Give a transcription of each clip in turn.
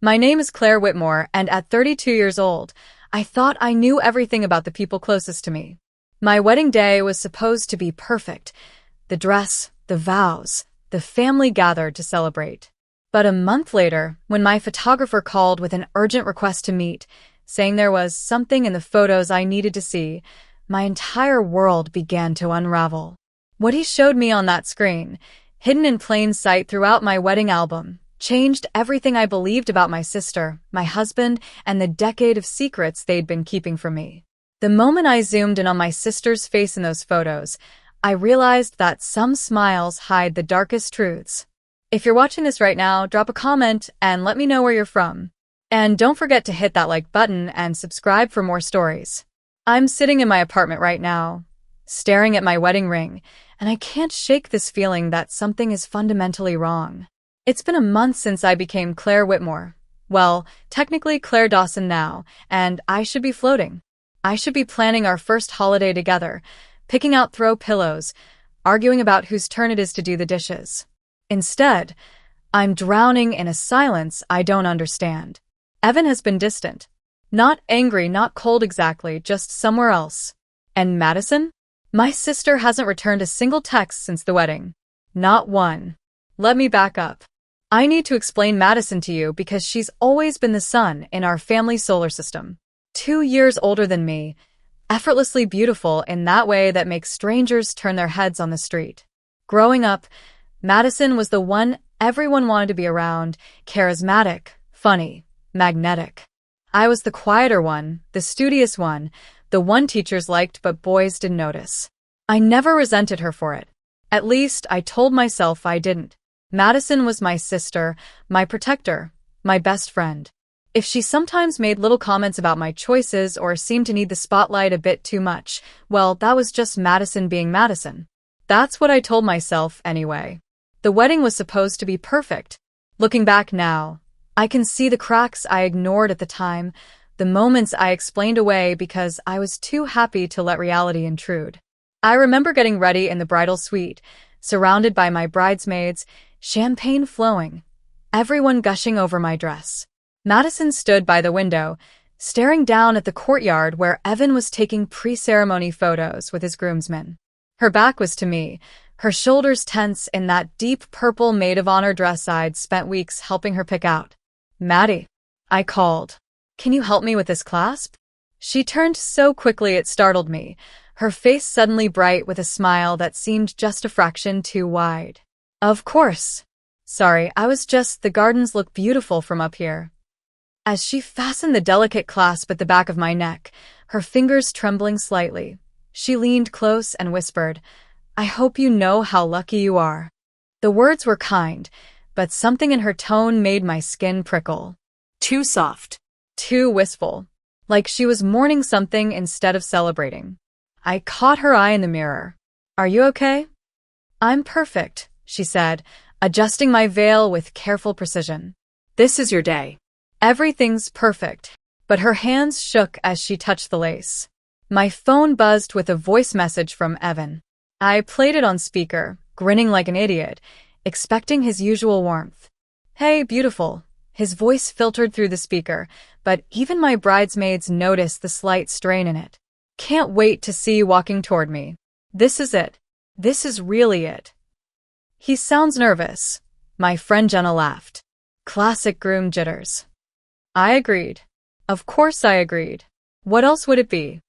My name is Claire Whitmore, and at 32 years old, I thought I knew everything about the people closest to me. My wedding day was supposed to be perfect. The dress, the vows, the family gathered to celebrate. But a month later, when my photographer called with an urgent request to meet, saying there was something in the photos I needed to see, my entire world began to unravel. What he showed me on that screen, hidden in plain sight throughout my wedding album, changed everything I believed about my sister, my husband, and the decade of secrets they'd been keeping from me. The moment I zoomed in on my sister's face in those photos, I realized that some smiles hide the darkest truths. If you're watching this right now, drop a comment and let me know where you're from. And don't forget to hit that like button and subscribe for more stories. I'm sitting in my apartment right now, staring at my wedding ring, and I can't shake this feeling that something is fundamentally wrong. It's been a month since I became Claire Whitmore. Well, technically Claire Dawson now, and I should be floating. I should be planning our first holiday together, picking out throw pillows, arguing about whose turn it is to do the dishes. Instead, I'm drowning in a silence I don't understand. Evan has been distant. Not angry, not cold exactly, just somewhere else. And Madison? My sister hasn't returned a single text since the wedding. Not one. Let me back up. I need to explain Madison to you because she's always been the sun in our family solar system. 2 years older than me, effortlessly beautiful in that way that makes strangers turn their heads on the street. Growing up, Madison was the one everyone wanted to be around, charismatic, funny, magnetic. I was the quieter one, the studious one, the one teachers liked but boys didn't notice. I never resented her for it. At least I told myself I didn't. Madison was my sister, my protector, my best friend. If she sometimes made little comments about my choices or seemed to need the spotlight a bit too much, well, that was just Madison being Madison. That's what I told myself anyway. The wedding was supposed to be perfect. Looking back now, I can see the cracks I ignored at the time, the moments I explained away because I was too happy to let reality intrude. I remember getting ready in the bridal suite, surrounded by my bridesmaids, champagne flowing, everyone gushing over my dress. Madison stood by the window, staring down at the courtyard where Evan was taking pre-ceremony photos with his groomsmen. Her back was to me, her shoulders tense in that deep purple maid of honor dress I'd spent weeks helping her pick out. "Maddie," I called. "Can you help me with this clasp?" She turned so quickly it startled me, her face suddenly bright with a smile that seemed just a fraction too wide. "Of course. Sorry, the gardens look beautiful from up here." As she fastened the delicate clasp at the back of my neck, her fingers trembling slightly, she leaned close and whispered, "I hope you know how lucky you are." The words were kind, but something in her tone made my skin prickle. Too soft. Too wistful. Like she was mourning something instead of celebrating. I caught her eye in the mirror. "Are you okay?" "I'm perfect," she said, adjusting my veil with careful precision. "This is your day. Everything's perfect." But her hands shook as she touched the lace. My phone buzzed with a voice message from Evan. I played it on speaker, grinning like an idiot, expecting his usual warmth. "Hey, beautiful." His voice filtered through the speaker, but even my bridesmaids noticed the slight strain in it. "Can't wait to see you walking toward me. This is it. This is really it." "He sounds nervous." My friend Jenna laughed. Classic groom jitters. I agreed. Of course I agreed. What else would it be?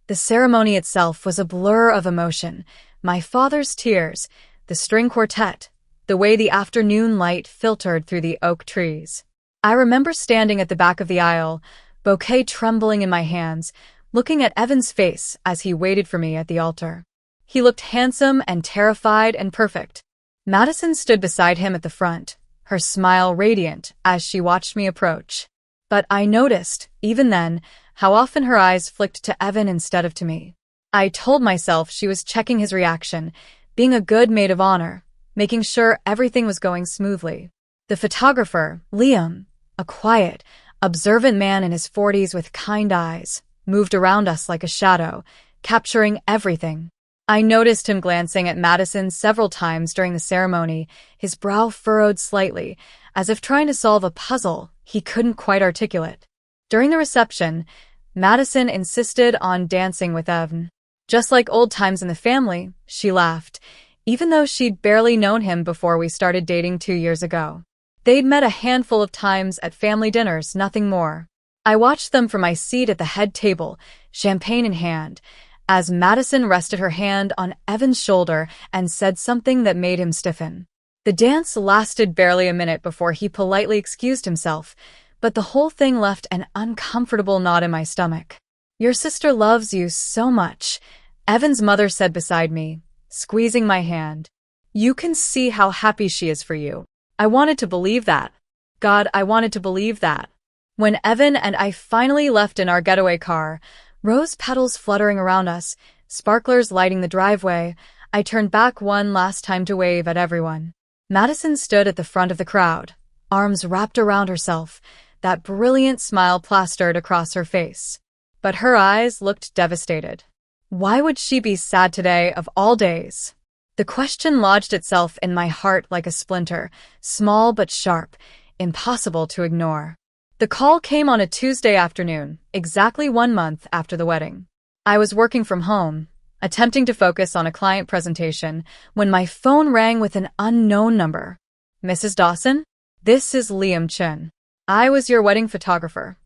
The ceremony itself was a blur of emotion. My father's tears, the string quartet, the way the afternoon light filtered through the oak trees. I remember standing at the back of the aisle, bouquet trembling in my hands, looking at Evan's face as he waited for me at the altar. He looked handsome and terrified and perfect. Madison stood beside him at the front, her smile radiant as she watched me approach. But I noticed, even then, how often her eyes flicked to Evan instead of to me. I told myself she was checking his reaction, being a good maid of honor, making sure everything was going smoothly. The photographer, Liam, a quiet, observant man in his 40s with kind eyes, moved around us like a shadow, capturing everything. I noticed him glancing at Madison several times during the ceremony, his brow furrowed slightly, as if trying to solve a puzzle he couldn't quite articulate. During the reception, Madison insisted on dancing with Evan. Just like old times in the family, she laughed, even though she'd barely known him before we started dating 2 years ago. They'd met a handful of times at family dinners, nothing more. I watched them from my seat at the head table, champagne in hand, as Madison rested her hand on Evan's shoulder and said something that made him stiffen. The dance lasted barely a minute before he politely excused himself, but the whole thing left an uncomfortable knot in my stomach. "Your sister loves you so much," Evan's mother said beside me, squeezing my hand. "You can see how happy she is for you." I wanted to believe that. God, I wanted to believe that. When Evan and I finally left in our getaway car, rose petals fluttering around us, sparklers lighting the driveway, I turned back one last time to wave at everyone. Madison stood at the front of the crowd, arms wrapped around herself, that brilliant smile plastered across her face. But her eyes looked devastated. Why would she be sad today of all days? The question lodged itself in my heart like a splinter, small but sharp, impossible to ignore. The call came on a Tuesday afternoon, exactly 1 month after the wedding. I was working from home, attempting to focus on a client presentation, when my phone rang with an unknown number. "Mrs. Dawson? This is Liam Chin. I was your wedding photographer."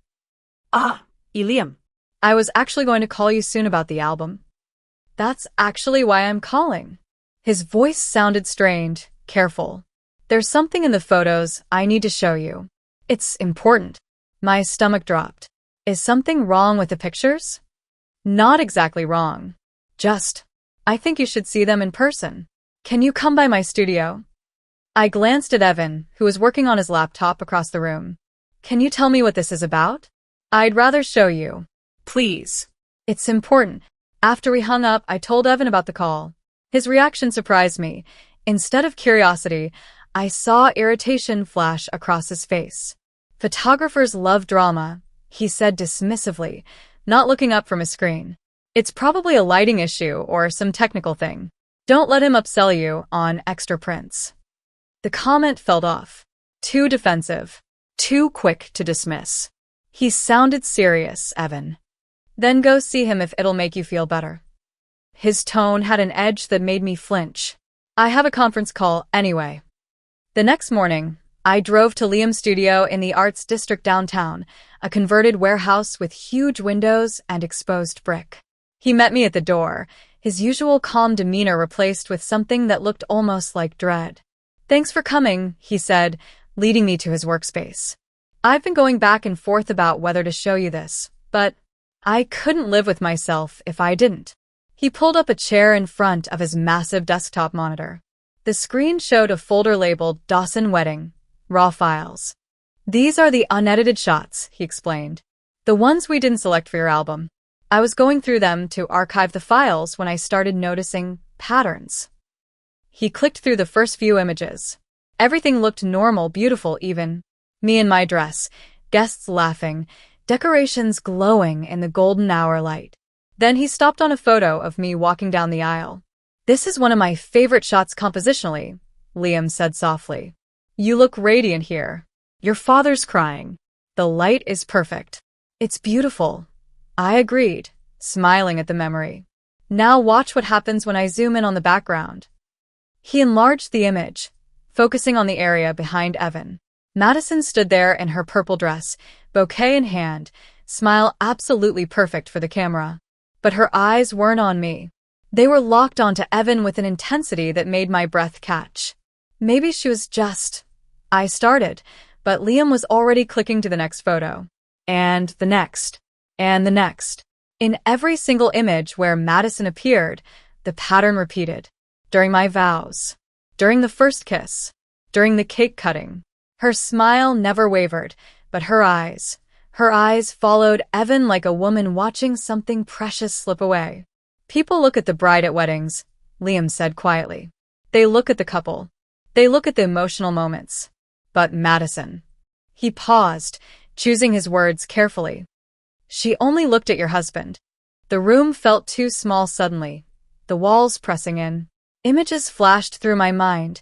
Ah, Liam. "I was actually going to call you soon about the album." "That's actually why I'm calling." His voice sounded strained, careful. "There's something in the photos I need to show you. It's important." My stomach dropped. "Is something wrong with the pictures?" "Not exactly wrong. Just, I think you should see them in person. Can you come by my studio?" I glanced at Evan, who was working on his laptop across the room. "Can you tell me what this is about?" "I'd rather show you." Please. "It's important." After we hung up, I told Evan about the call. His reaction surprised me. Instead of curiosity, I saw irritation flash across his face. "Photographers love drama," he said dismissively, not looking up from his screen. "It's probably a lighting issue or some technical thing. Don't let him upsell you on extra prints." The comment felt off. Too defensive. Too quick to dismiss. He sounded serious, Evan. "Then go see him if it'll make you feel better." His tone had an edge that made me flinch. "I have a conference call anyway." The next morning, I drove to Liam's studio in the Arts District downtown, a converted warehouse with huge windows and exposed brick. He met me at the door, his usual calm demeanor replaced with something that looked almost like dread. "Thanks for coming," he said, leading me to his workspace. "I've been going back and forth about whether to show you this, but I couldn't live with myself if I didn't." He pulled up a chair in front of his massive desktop monitor. The screen showed a folder labeled Dawson Wedding, Raw Files. "These are the unedited shots," he explained. "The ones we didn't select for your album. I was going through them to archive the files when I started noticing patterns." He clicked through the first few images. Everything looked normal, beautiful even. Me in my dress, guests laughing, decorations glowing in the golden hour light. Then he stopped on a photo of me walking down the aisle. "This is one of my favorite shots compositionally," Liam said softly. "You look radiant here. Your father's crying. The light is perfect." "It's beautiful," I agreed, smiling at the memory. "Now watch what happens when I zoom in on the background." He enlarged the image, focusing on the area behind Evan. Madison stood there in her purple dress, bouquet in hand, smile absolutely perfect for the camera. But her eyes weren't on me. They were locked onto Evan with an intensity that made my breath catch. Maybe she was just... I started, but Liam was already clicking to the next photo. And the next. And the next. In every single image where Madison appeared, the pattern repeated. During my vows. During the first kiss. During the cake cutting. Her smile never wavered, but her eyes followed Evan like a woman watching something precious slip away. "People look at the bride at weddings," Liam said quietly. "They look at the couple. They look at the emotional moments. But Madison..." He paused, choosing his words carefully. "She only looked at your husband." The room felt too small suddenly, the walls pressing in. Images flashed through my mind.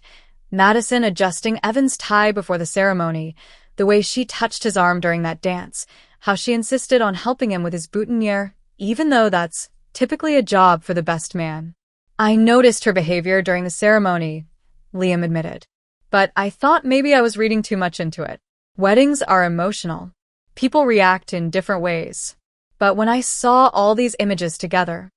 Madison adjusting Evan's tie before the ceremony, the The way she touched his arm during that dance, how she insisted on helping him with his boutonniere, even though that's typically a job for the best man. I noticed her behavior during the ceremony, Liam admitted. But I thought maybe I was reading too much into it. Weddings are emotional. People react in different ways. But when I saw all these images together,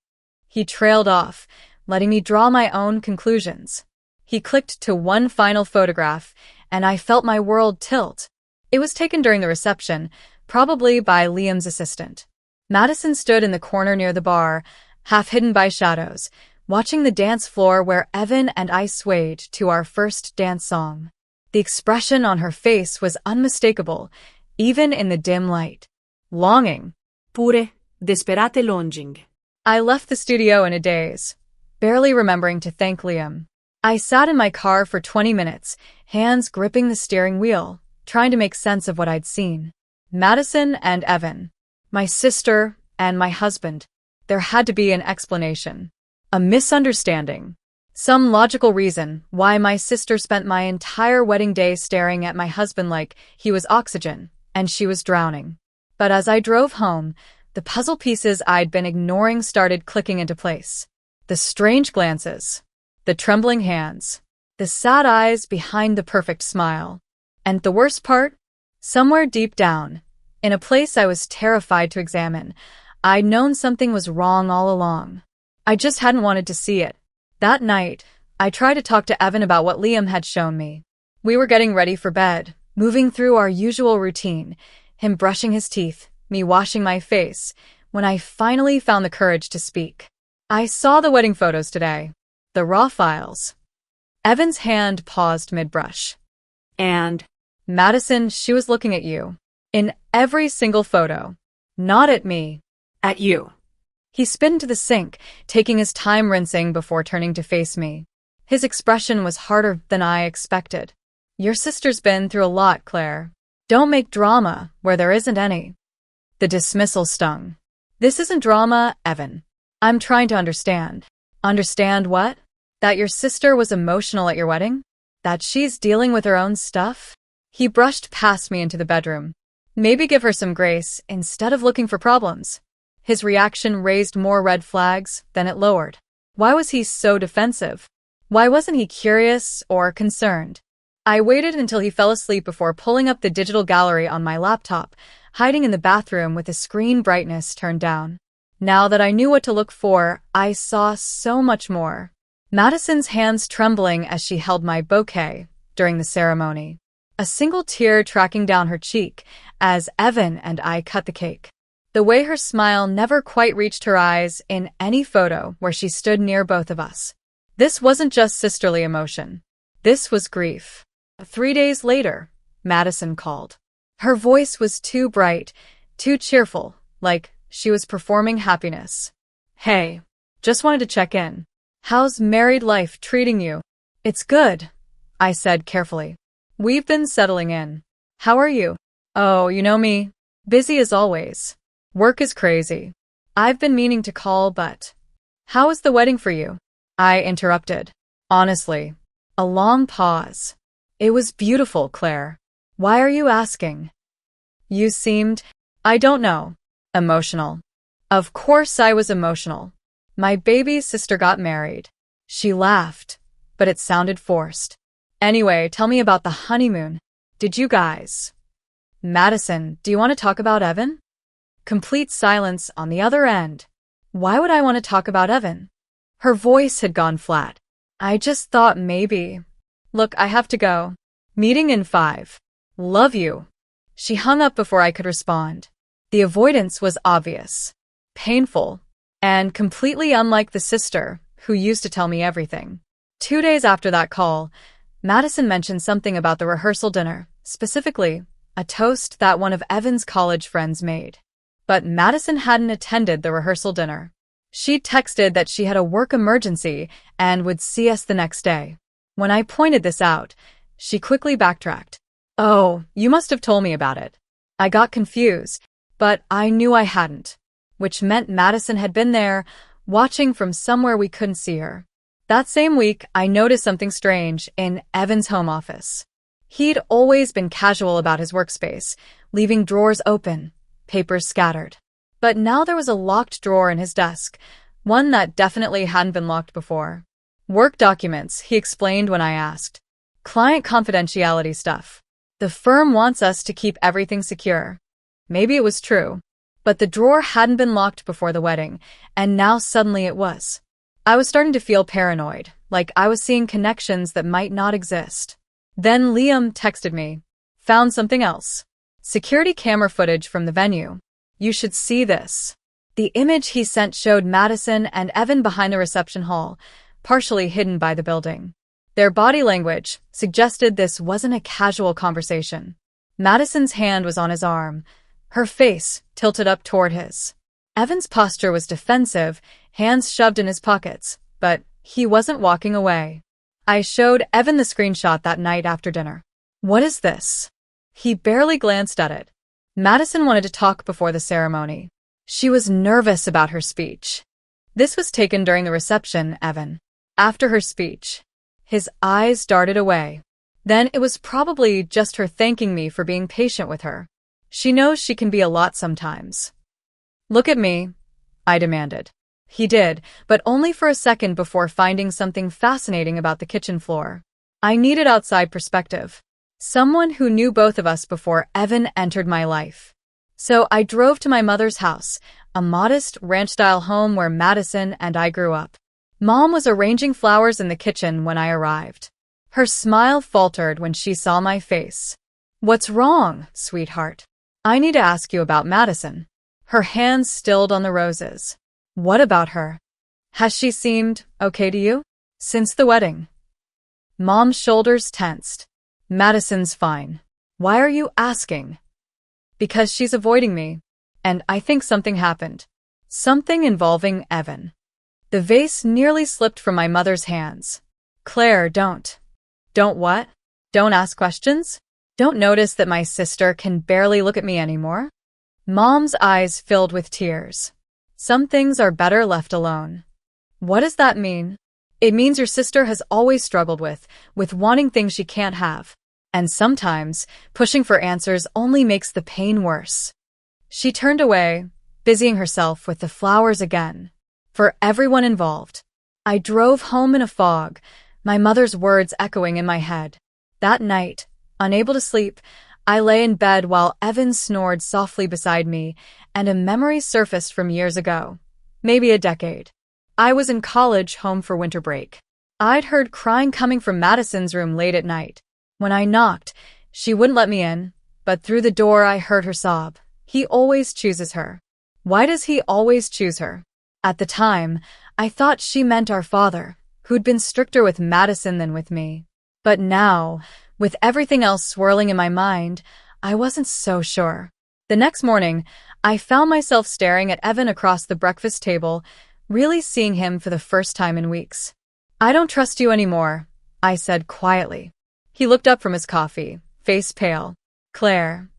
he trailed off, letting me draw my own conclusions. He clicked to one final photograph, and I felt my world tilt. It was taken during the reception, probably by Liam's assistant. Madison stood in the corner near the bar, half hidden by shadows, watching the dance floor where Evan and I swayed to our first dance song. The expression on her face was unmistakable, even in the dim light. Longing. Pure, desperate longing. I left the studio in a daze, barely remembering to thank Liam. I sat in my car for 20 minutes, hands gripping the steering wheel, trying to make sense of what I'd seen. Madison and Evan. My sister and my husband. There had to be an explanation. A misunderstanding. Some logical reason why my sister spent my entire wedding day staring at my husband like he was oxygen, and she was drowning. But as I drove home, the puzzle pieces I'd been ignoring started clicking into place. The strange glances. The trembling hands. The sad eyes behind the perfect smile. And the worst part? Somewhere deep down, in a place I was terrified to examine, I'd known something was wrong all along. I just hadn't wanted to see it. That night, I tried to talk to Evan about what Liam had shown me. We were getting ready for bed, moving through our usual routine, him brushing his teeth, me washing my face, when I finally found the courage to speak. I saw the wedding photos today. The raw files. Evan's hand paused mid-brush. And? Madison, she was looking at you. In every single photo. Not at me. At you. He spit into the sink, taking his time rinsing before turning to face me. His expression was harder than I expected. Your sister's been through a lot, Claire. Don't make drama where there isn't any. The dismissal stung. This isn't drama, Evan. I'm trying to understand. Understand what? That your sister was emotional at your wedding? That she's dealing with her own stuff? He brushed past me into the bedroom. Maybe give her some grace instead of looking for problems. His reaction raised more red flags than it lowered. Why was he so defensive? Why wasn't he curious or concerned? I waited until he fell asleep before pulling up the digital gallery on my laptop, hiding in the bathroom with the screen brightness turned down. Now that I knew what to look for, I saw so much more. Madison's hands trembling as she held my bouquet during the ceremony. A single tear tracking down her cheek as Evan and I cut the cake. The way her smile never quite reached her eyes in any photo where she stood near both of us. This wasn't just sisterly emotion. This was grief. 3 days later, Madison called. Her voice was too bright, too cheerful, like she was performing happiness. Hey, just wanted to check in. How's married life treating you? It's good, I said carefully. We've been settling in. How are you? Oh, you know me. Busy as always. Work is crazy. I've been meaning to call, but... How was the wedding for you? I interrupted. Honestly. A long pause. It was beautiful, Claire. Why are you asking? You seemed... I don't know. Emotional. Of course I was emotional. My baby's sister got married. She laughed, but it sounded forced. Anyway, tell me about the honeymoon. Did you guys... Madison, do you want to talk about Evan? Complete silence on the other end. Why would I want to talk about Evan? Her voice had gone flat. I just thought maybe... Look, I have to go. Meeting in 5. Love you. She hung up before I could respond. The avoidance was obvious, painful, and completely unlike the sister who used to tell me everything. 2 days after that call, Madison mentioned something about the rehearsal dinner, specifically a toast that one of Evan's college friends made. But Madison hadn't attended the rehearsal dinner. She'd texted that she had a work emergency and would see us the next day. When I pointed this out, she quickly backtracked. Oh, you must have told me about it. I got confused, but I knew I hadn't, which meant Madison had been there, watching from somewhere we couldn't see her. That same week, I noticed something strange in Evan's home office. He'd always been casual about his workspace, leaving drawers open, papers scattered. But now there was a locked drawer in his desk, one that definitely hadn't been locked before. Work documents, he explained when I asked. Client confidentiality stuff. The firm wants us to keep everything secure. Maybe it was true. But the drawer hadn't been locked before the wedding, and now suddenly it was. I was starting to feel paranoid, like I was seeing connections that might not exist. Then Liam texted me. Found something else. Security camera footage from the venue. You should see this. The image he sent showed Madison and Evan behind the reception hall, partially hidden by the building. Their body language suggested this wasn't a casual conversation. Madison's hand was on his arm, her face tilted up toward his. Evan's posture was defensive, hands shoved in his pockets, but he wasn't walking away. I showed Evan the screenshot that night after dinner. What is this? He barely glanced at it. Madison wanted to talk before the ceremony. She was nervous about her speech. This was taken during the reception, Evan. After her speech. His eyes darted away. Then it was probably just her thanking me for being patient with her. She knows she can be a lot sometimes. Look at me, I demanded. He did, but only for a second before finding something fascinating about the kitchen floor. I needed outside perspective. Someone who knew both of us before Evan entered my life. So I drove to my mother's house, a modest ranch-style home where Madison and I grew up. Mom was arranging flowers in the kitchen when I arrived. Her smile faltered when she saw my face. What's wrong, sweetheart? I need to ask you about Madison. Her hands stilled on the roses. What about her? Has she seemed okay to you? Since the wedding? Mom's shoulders tensed. Madison's fine. Why are you asking? Because she's avoiding me. And I think something happened. Something involving Evan. The vase nearly slipped from my mother's hands. Claire, don't. Don't what? Don't ask questions? Don't notice that my sister can barely look at me anymore? Mom's eyes filled with tears. Some things are better left alone. What does that mean? It means your sister has always struggled with wanting things she can't have. And sometimes, pushing for answers only makes the pain worse. She turned away, busying herself with the flowers again. For everyone involved. I drove home in a fog, my mother's words echoing in my head. That night, unable to sleep, I lay in bed while Evan snored softly beside me, and a memory surfaced from years ago. Maybe a decade. I was in college, home for winter break. I'd heard crying coming from Madison's room late at night. When I knocked, she wouldn't let me in, but through the door I heard her sob. He always chooses her. Why does he always choose her? At the time, I thought she meant our father, who'd been stricter with Madison than with me. But now, with everything else swirling in my mind, I wasn't so sure. The next morning, I found myself staring at Evan across the breakfast table, really seeing him for the first time in weeks. I don't trust you anymore, I said quietly. He looked up from his coffee, face pale. Claire.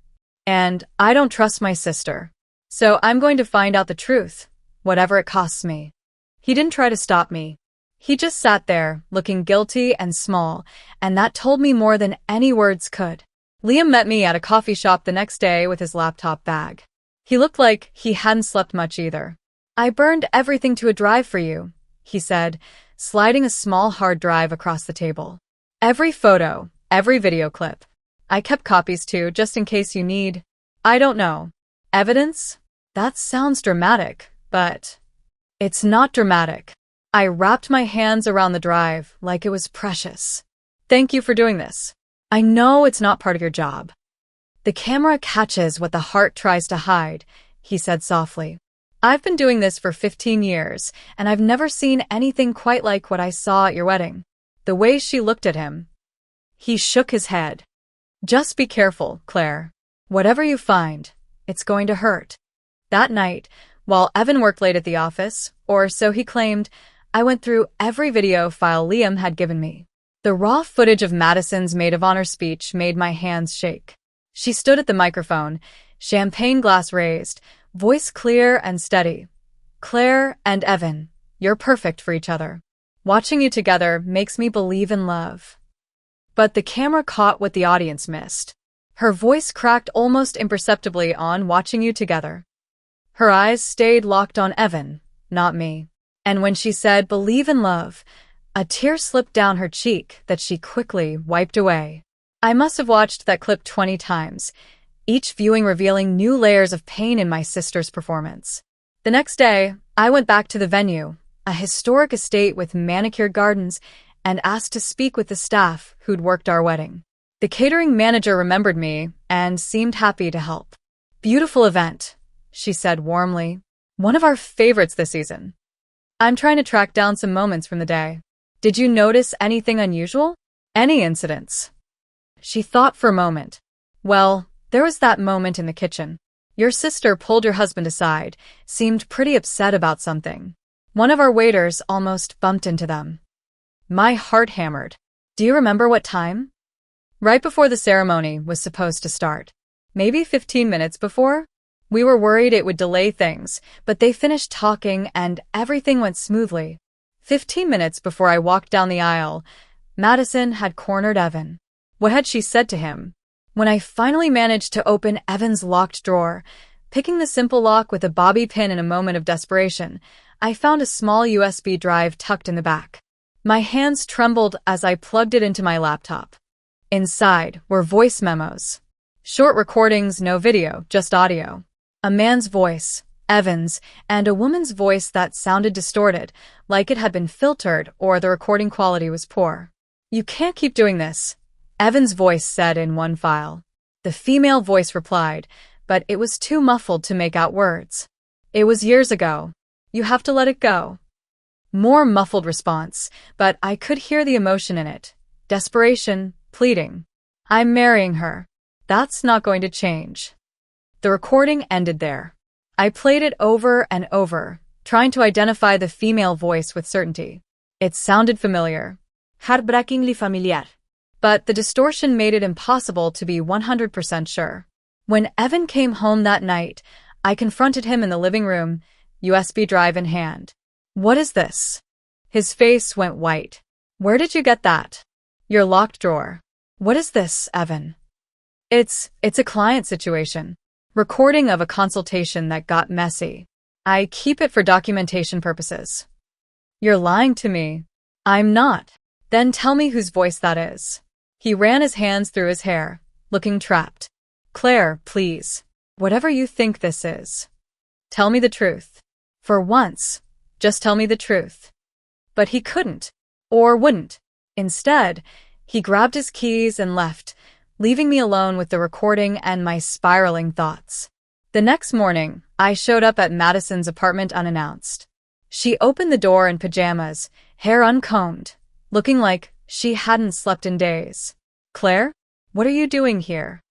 And I don't trust my sister. So I'm going to find out the truth, whatever it costs me. He didn't try to stop me. He just sat there, looking guilty and small, and that told me more than any words could. Liam met me at a coffee shop the next day with his laptop bag. He looked like he hadn't slept much either. I burned everything to a drive for you, he said, sliding a small hard drive across the table. Every photo, every video clip. I kept copies too, just in case you need, I don't know, evidence? That sounds dramatic, but it's not dramatic. I wrapped my hands around the drive like it was precious. Thank you for doing this. I know it's not part of your job. The camera catches what the heart tries to hide, he said softly. I've been doing this for 15 years, and I've never seen anything quite like what I saw at your wedding. The way she looked at him. He shook his head. Just be careful, Claire. Whatever you find, it's going to hurt. That night, while Evan worked late at the office, or so he claimed, I went through every video file Liam had given me. The raw footage of Madison's maid of honor speech made my hands shake. She stood at the microphone, champagne glass raised, voice clear and steady. Claire and Evan, you're perfect for each other. Watching you together makes me believe in love. But the camera caught what the audience missed. Her voice cracked almost imperceptibly on "watching you together." Her eyes stayed locked on Evan, not me. And when she said "believe in love," a tear slipped down her cheek that she quickly wiped away. I must have watched that clip 20 times, each viewing revealing new layers of pain in my sister's performance. The next day, I went back to the venue, a historic estate with manicured gardens, and asked to speak with the staff who'd worked our wedding. The catering manager remembered me and seemed happy to help. "Beautiful event," she said warmly. "One of our favorites this season." I'm trying to track down some moments from the day. Did you notice anything unusual? Any incidents? She thought for a moment. Well, there was that moment in the kitchen. Your sister pulled your husband aside, seemed pretty upset about something. One of our waiters almost bumped into them. My heart hammered. Do you remember what time? Right before the ceremony was supposed to start. Maybe 15 minutes before? We were worried it would delay things, but they finished talking and everything went smoothly. 15 minutes before I walked down the aisle, Madison had cornered Evan. What had she said to him? When I finally managed to open Evan's locked drawer, picking the simple lock with a bobby pin in a moment of desperation, I found a small USB drive tucked in the back. My hands trembled as I plugged it into my laptop. Inside were voice memos. Short recordings, no video, just audio. A man's voice, Evan's, and a woman's voice that sounded distorted, like it had been filtered or the recording quality was poor. "You can't keep doing this," Evan's voice said in one file. The female voice replied, but it was too muffled to make out words. "It was years ago. You have to let it go." More muffled response, but I could hear the emotion in it. Desperation, pleading. "I'm marrying her. That's not going to change." The recording ended there. I played it over and over, trying to identify the female voice with certainty. It sounded familiar. Heartbreakingly familiar. But the distortion made it impossible to be 100% sure. When Evan came home that night, I confronted him in the living room, USB drive in hand. "What is this?" His face went white. "Where did you get that?" "Your locked drawer." "What is this, Evan?" It's a client situation. Recording of a consultation that got messy. I keep it for documentation purposes." "You're lying to me." "I'm not." "Then tell me whose voice that is." He ran his hands through his hair, looking trapped. "Claire, please. Whatever you think this is, tell me the truth. For once, just tell me the truth." But he couldn't, or wouldn't. Instead, he grabbed his keys and left, leaving me alone with the recording and my spiraling thoughts. The next morning, I showed up at Madison's apartment unannounced. She opened the door in pajamas, hair uncombed, looking like she hadn't slept in days. "Claire, what are you doing here?"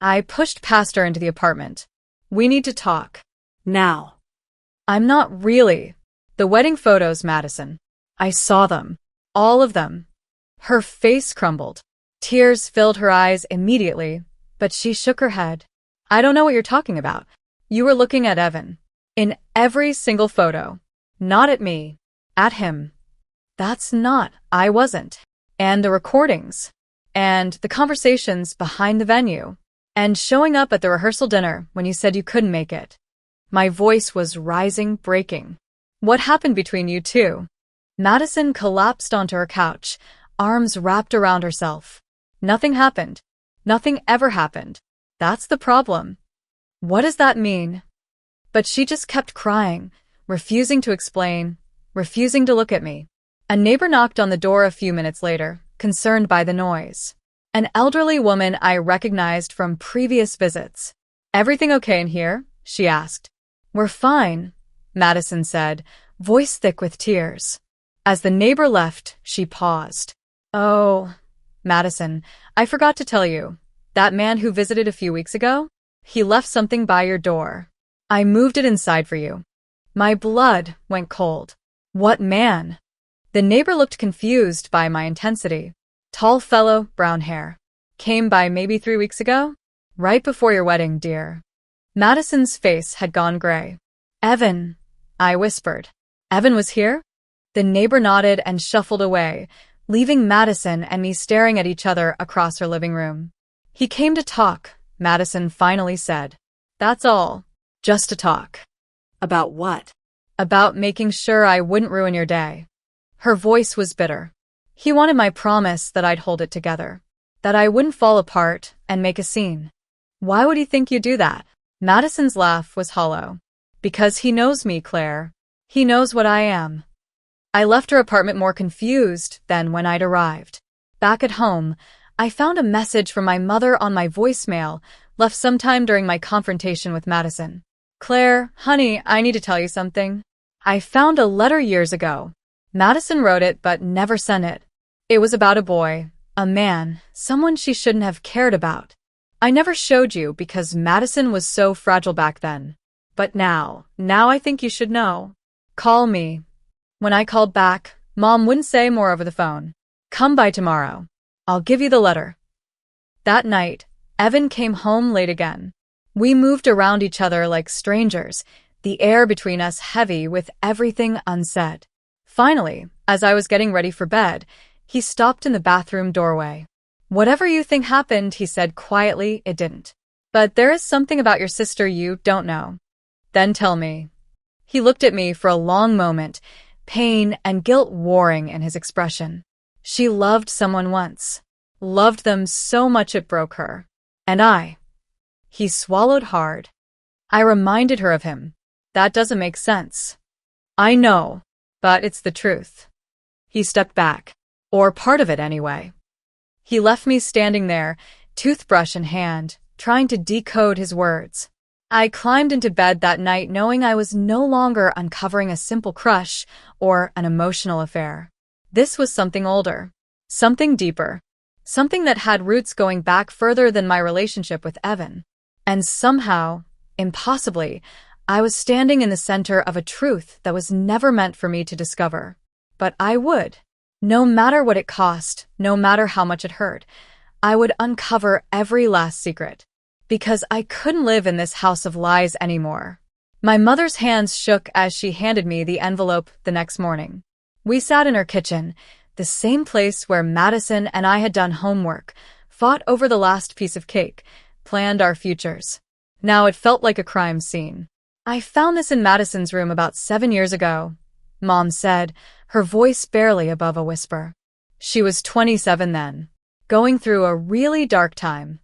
I pushed past her into the apartment. "We need to talk." Now. "I'm not really." "The wedding photos, Madison. I saw them. All of them." Her face crumbled. Tears filled her eyes immediately, but she shook her head. "I don't know what you're talking about. You were looking at Evan. In every single photo. Not at me. At him." "That's not. I wasn't." "And the recordings. And the conversations behind the venue. And showing up at the rehearsal dinner when you said you couldn't make it." My voice was rising, breaking. "What happened between you two?" Madison collapsed onto her couch, arms wrapped around herself. "Nothing happened. Nothing ever happened. That's the problem." "What does that mean?" But she just kept crying, refusing to explain, refusing to look at me. A neighbor knocked on the door a few minutes later, concerned by the noise. An elderly woman I recognized from previous visits. "Everything okay in here?" she asked. "We're fine," Madison said, voice thick with tears. As the neighbor left, she paused. "Oh, Madison, I forgot to tell you. That man who visited a few weeks ago? He left something by your door. I moved it inside for you." My blood went cold. "What man?" The neighbor looked confused by my intensity. "Tall fellow, brown hair. Came by maybe 3 weeks ago? Right before your wedding, dear." Madison's face had gone gray. "Evan," I whispered. "Evan was here?" The neighbor nodded and shuffled away, leaving Madison and me staring at each other across her living room. "He came to talk," Madison finally said. "That's all. Just to talk." About what? "About making sure I wouldn't ruin your day." Her voice was bitter. "He wanted my promise that I'd hold it together, that I wouldn't fall apart and make a scene." "Why would he think you'd do that?" Madison's laugh was hollow. "Because he knows me, Claire. He knows what I am." I left her apartment more confused than when I'd arrived. Back at home, I found a message from my mother on my voicemail, left sometime during my confrontation with Madison. "Claire, honey, I need to tell you something. I found a letter years ago. Madison wrote it but never sent it. It was about a boy, a man, someone she shouldn't have cared about. I never showed you because Madison was so fragile back then. But now I think you should know. Call me." When I called back, Mom wouldn't say more over the phone. "Come by tomorrow. I'll give you the letter." That night, Evan came home late again. We moved around each other like strangers, the air between us heavy with everything unsaid. Finally, as I was getting ready for bed, he stopped in the bathroom doorway. "Whatever you think happened," he said quietly, "it didn't. But there is something about your sister you don't know. Then tell me." He looked at me for a long moment, pain and guilt warring in his expression. She loved someone once, loved them so much it broke her. And I. He swallowed hard. I reminded her of him. "That doesn't make sense." "I know, but it's the truth." He stepped back. Or part of it anyway. He left me standing there, toothbrush in hand, trying to decode his words. I climbed into bed that night knowing I was no longer uncovering a simple crush or an emotional affair. This was something older, something deeper, something that had roots going back further than my relationship with Evan. And somehow, impossibly, I was standing in the center of a truth that was never meant for me to discover. But I would. No matter what it cost, no matter how much it hurt, I would uncover every last secret. Because I couldn't live in this house of lies anymore. My mother's hands shook as she handed me the envelope the next morning. We sat in her kitchen, the same place where Madison and I had done homework, fought over the last piece of cake, planned our futures. Now it felt like a crime scene. "I found this in Madison's room about 7 years ago," Mom said, her voice barely above a whisper. She was 27 then, going through a really dark time.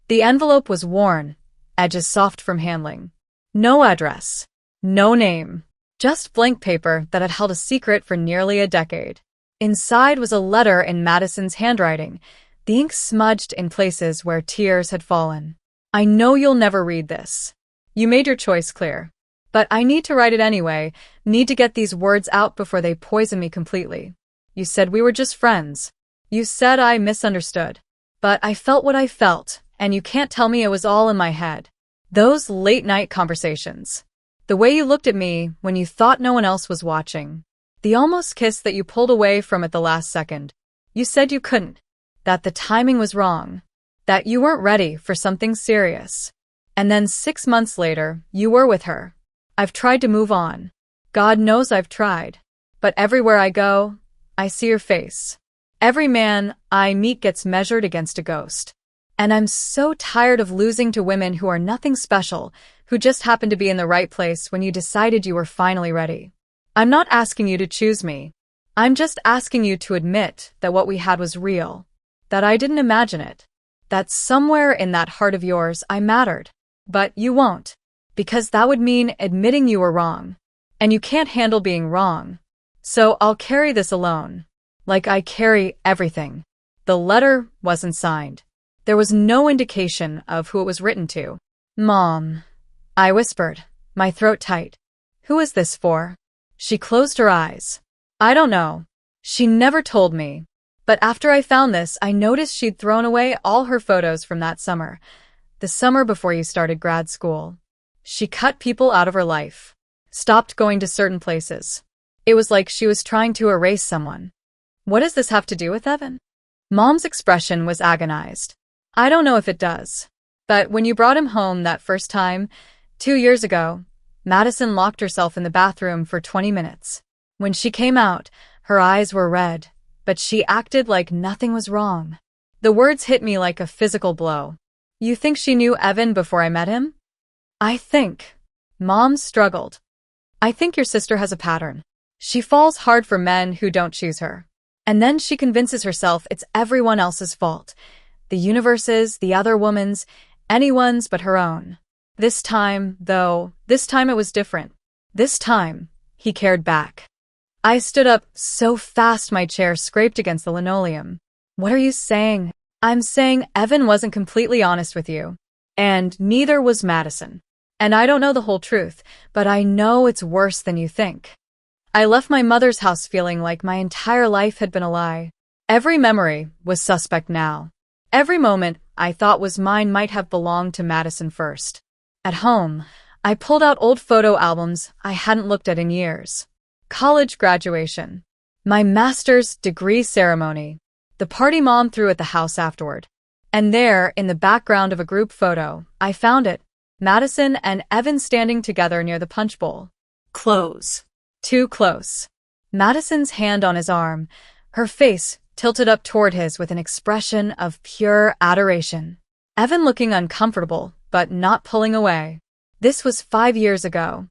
The envelope was worn, edges soft from handling. No address, no name, just blank paper that had held a secret for nearly a decade. Inside was a letter in Madison's handwriting, the ink smudged in places where tears had fallen. "I know you'll never read this. You made your choice clear. But I need to write it anyway, need to get these words out before they poison me completely. You said we were just friends. You said I misunderstood. But I felt what I felt. And you can't tell me it was all in my head. Those late-night conversations. The way you looked at me when you thought no one else was watching. The almost kiss that you pulled away from at the last second. You said you couldn't. That the timing was wrong. That you weren't ready for something serious. And then 6 months later, you were with her. I've tried to move on. God knows I've tried. But everywhere I go, I see your face. Every man I meet gets measured against a ghost. And I'm so tired of losing to women who are nothing special, who just happened to be in the right place when you decided you were finally ready. I'm not asking you to choose me. I'm just asking you to admit that what we had was real. That I didn't imagine it. That somewhere in that heart of yours I mattered. But you won't. Because that would mean admitting you were wrong. And you can't handle being wrong. So I'll carry this alone. Like I carry everything. The letter wasn't signed. There was no indication of who it was written to. "Mom," I whispered, my throat tight. "Who is this for?" She closed her eyes. "I don't know. She never told me. But after I found this, I noticed she'd thrown away all her photos from that summer. The summer before you started grad school. She cut people out of her life. Stopped going to certain places. It was like she was trying to erase someone." "What does this have to do with Evan?" Mom's expression was agonized. "I don't know if it does. But when you brought him home that first time, 2 years ago, Madison locked herself in the bathroom for 20 minutes. When she came out, her eyes were red, but she acted like nothing was wrong. The words hit me like a physical blow. You think she knew Evan before I met him? I think. Mom struggled. I think your sister has a pattern. She falls hard for men who don't choose her. And then she convinces herself it's everyone else's fault. The universe's, the other woman's, anyone's but her own. This time it was different. This time, he cared back. I stood up so fast my chair scraped against the linoleum. What are you saying? I'm saying Evan wasn't completely honest with you. And neither was Madison. And I don't know the whole truth, but I know it's worse than you think. I left my mother's house feeling like my entire life had been a lie. Every memory was suspect now. Every moment I thought was mine might have belonged to Madison first. At home, I pulled out old photo albums I hadn't looked at in years. College graduation. My master's degree ceremony. The party Mom threw at the house afterward. And there, in the background of a group photo, I found it. Madison and Evan standing together near the punch bowl. Close. Too close. Madison's hand on his arm, her face tilted up toward his with an expression of pure adoration. Evan looking uncomfortable, but not pulling away. This was 5 years ago.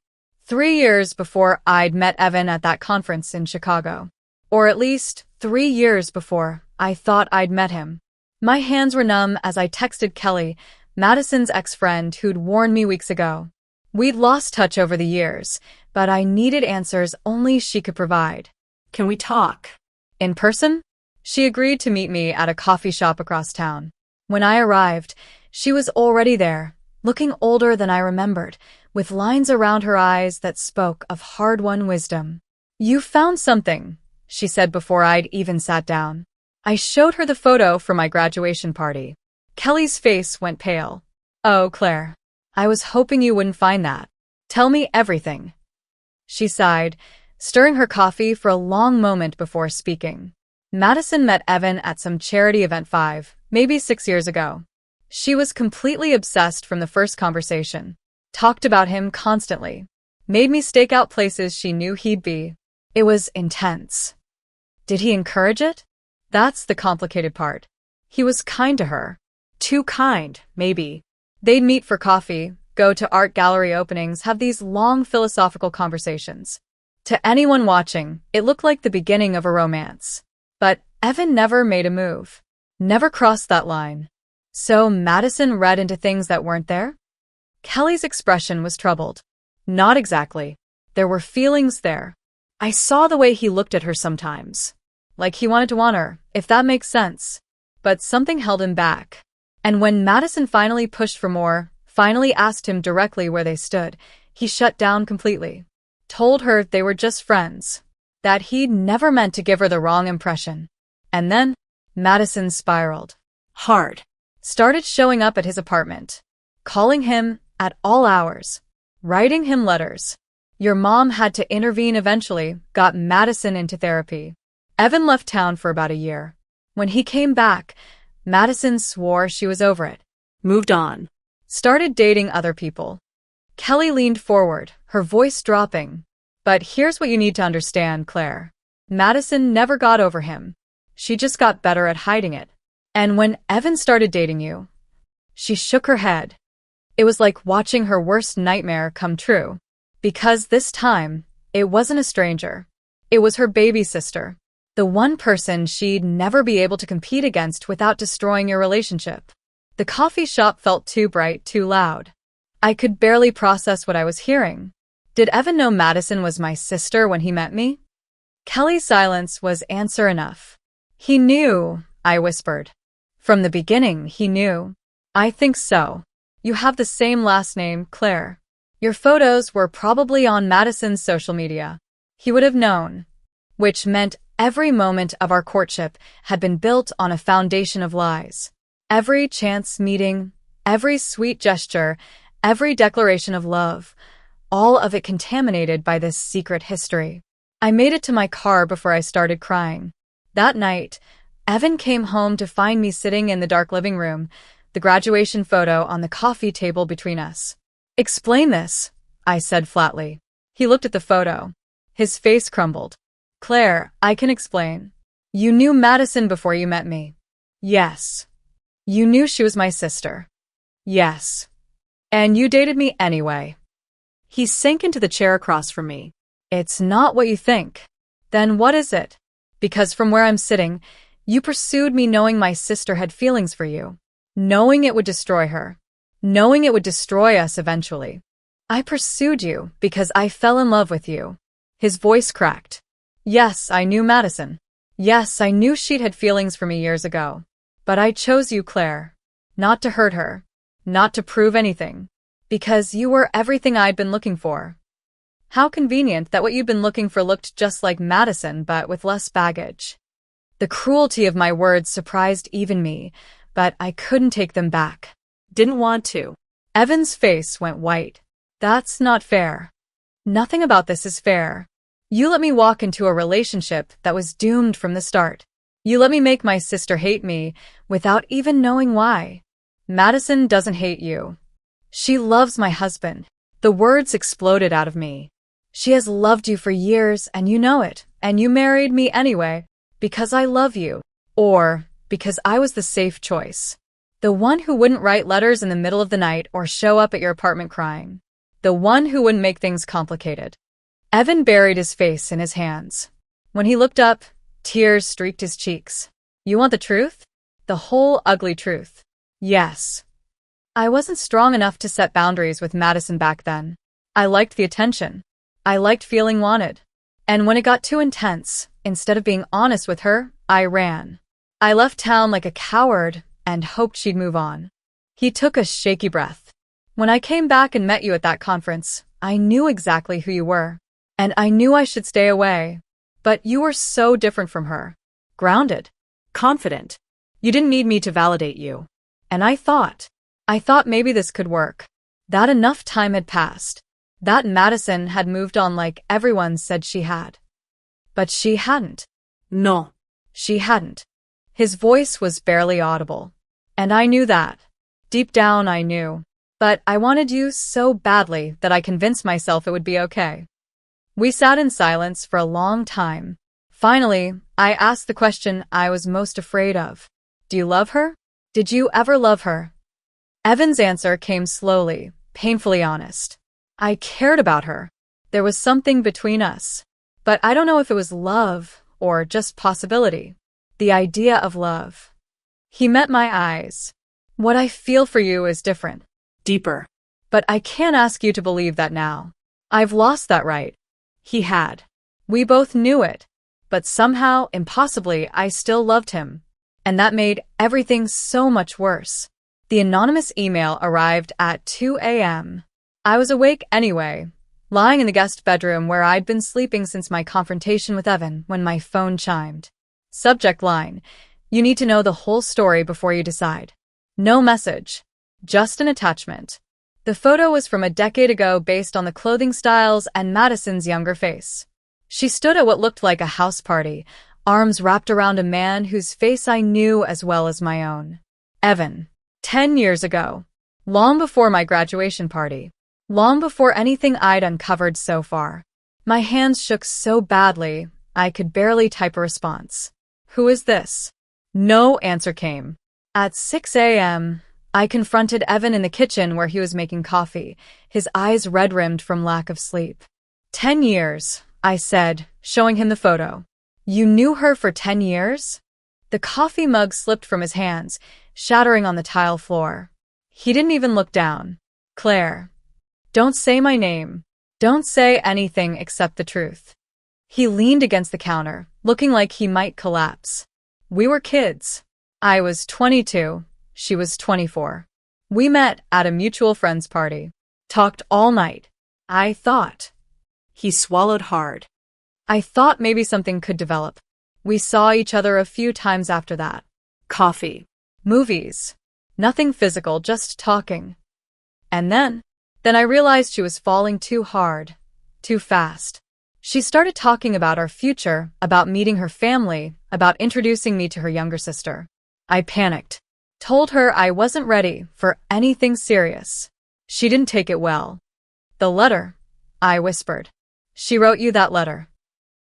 3 years before I'd met Evan at that conference in Chicago. Or at least 3 years before I thought I'd met him. My hands were numb as I texted Kelly, Madison's ex-friend who'd warned me weeks ago. We'd lost touch over the years, but I needed answers only she could provide. Can we talk? In person? She agreed to meet me at a coffee shop across town. When I arrived, she was already there, looking older than I remembered, with lines around her eyes that spoke of hard-won wisdom. You found something, she said before I'd even sat down. I showed her the photo from my graduation party. Kelly's face went pale. Oh, Claire. I was hoping you wouldn't find that. Tell me everything. She sighed, stirring her coffee for a long moment before speaking. Madison met Evan at some charity event maybe 6 years ago. She was completely obsessed from the first conversation. Talked about him constantly. Made me stake out places she knew he'd be. It was intense. Did he encourage it? That's the complicated part. He was kind to her. Too kind, maybe. They'd meet for coffee, go to art gallery openings, have these long philosophical conversations. To anyone watching, it looked like the beginning of a romance. But Evan never made a move. Never crossed that line. So Madison read into things that weren't there? Kelly's expression was troubled. Not exactly. There were feelings there. I saw the way he looked at her sometimes. Like he wanted to want her, if that makes sense. But something held him back. And when Madison finally pushed for more, finally asked him directly where they stood, he shut down completely. Told her they were just friends. That he'd never meant to give her the wrong impression. And then, Madison spiraled. Hard. Started showing up at his apartment. Calling him at all hours. Writing him letters. Your mom had to intervene eventually, got Madison into therapy. Evan left town for about a year. When he came back, Madison swore she was over it. Moved on. Started dating other people. Kelly leaned forward, her voice dropping. But here's what you need to understand, Claire. Madison never got over him. She just got better at hiding it. And when Evan started dating you, she shook her head. It was like watching her worst nightmare come true. Because this time, it wasn't a stranger. It was her baby sister. The one person she'd never be able to compete against without destroying your relationship. The coffee shop felt too bright, too loud. I could barely process what I was hearing. Did Evan know Madison was my sister when he met me? Kelly's silence was answer enough. He knew, I whispered. From the beginning, he knew. I think so. You have the same last name, Claire. Your photos were probably on Madison's social media. He would have known. Which meant every moment of our courtship had been built on a foundation of lies. Every chance meeting, every sweet gesture, every declaration of love, all of it contaminated by this secret history. I made it to my car before I started crying. That night, Evan came home to find me sitting in the dark living room, the graduation photo on the coffee table between us. Explain this, I said flatly. He looked at the photo. His face crumbled. Claire, I can explain. You knew Madison before you met me. Yes. You knew she was my sister. Yes. And you dated me anyway. He sank into the chair across from me. It's not what you think. Then what is it? Because from where I'm sitting, you pursued me knowing my sister had feelings for you. Knowing it would destroy her. Knowing it would destroy us eventually. I pursued you because I fell in love with you. His voice cracked. Yes, I knew Madison. Yes, I knew she'd had feelings for me years ago. But I chose you, Claire. Not to hurt her. Not to prove anything. Because you were everything I'd been looking for. How convenient that what you'd been looking for looked just like Madison, but with less baggage. The cruelty of my words surprised even me, but I couldn't take them back. Didn't want to. Evan's face went white. That's not fair. Nothing about this is fair. You let me walk into a relationship that was doomed from the start. You let me make my sister hate me without even knowing why. Madison doesn't hate you. She loves my husband. The words exploded out of me. She has loved you for years and you know it, and you married me anyway, because I love you, or because I was the safe choice. The one who wouldn't write letters in the middle of the night or show up at your apartment crying. The one who wouldn't make things complicated. Evan buried his face in his hands. When he looked up, tears streaked his cheeks. You want the truth? The whole ugly truth. Yes. I wasn't strong enough to set boundaries with Madison back then. I liked the attention. I liked feeling wanted. And when it got too intense, instead of being honest with her, I ran. I left town like a coward and hoped she'd move on. He took a shaky breath. When I came back and met you at that conference, I knew exactly who you were. And I knew I should stay away. But you were so different from her. Grounded. Confident. You didn't need me to validate you. And I thought maybe this could work. That enough time had passed. That Madison had moved on like everyone said she had. But she hadn't. No. She hadn't. His voice was barely audible. And I knew that. Deep down I knew. But I wanted you so badly that I convinced myself it would be okay. We sat in silence for a long time. Finally, I asked the question I was most afraid of. Do you love her? Did you ever love her? Evan's answer came slowly, painfully honest. I cared about her. There was something between us. But I don't know if it was love or just possibility. The idea of love. He met my eyes. What I feel for you is different. Deeper. But I can't ask you to believe that now. I've lost that right. He had. We both knew it. But somehow, impossibly, I still loved him. And that made everything so much worse. The anonymous email arrived at 2 a.m. I was awake anyway, lying in the guest bedroom where I'd been sleeping since my confrontation with Evan when my phone chimed. Subject line: you need to know the whole story before you decide. No message. Just an attachment. The photo was from a decade ago based on the clothing styles and Madison's younger face. She stood at what looked like a house party, arms wrapped around a man whose face I knew as well as my own. Evan. 10 years ago. Long before my graduation party. Long before anything I'd uncovered so far. My hands shook so badly, I could barely type a response. Who is this? No answer came. At 6 a.m., I confronted Evan in the kitchen where he was making coffee, his eyes red-rimmed from lack of sleep. 10 years, I said, showing him the photo. You knew her for 10 years? The coffee mug slipped from his hands, shattering on the tile floor. He didn't even look down. Claire. Don't say my name. Don't say anything except the truth. He leaned against the counter, looking like he might collapse. We were kids. I was 22. She was 24. We met at a mutual friend's party. Talked all night. I thought. He swallowed hard. I thought maybe something could develop. We saw each other a few times after that. Coffee. Movies. Nothing physical, just talking. And then I realized she was falling too hard, too fast. She started talking about our future, about meeting her family, about introducing me to her younger sister. I panicked. Told her I wasn't ready for anything serious. She didn't take it well. The letter, I whispered. She wrote you that letter.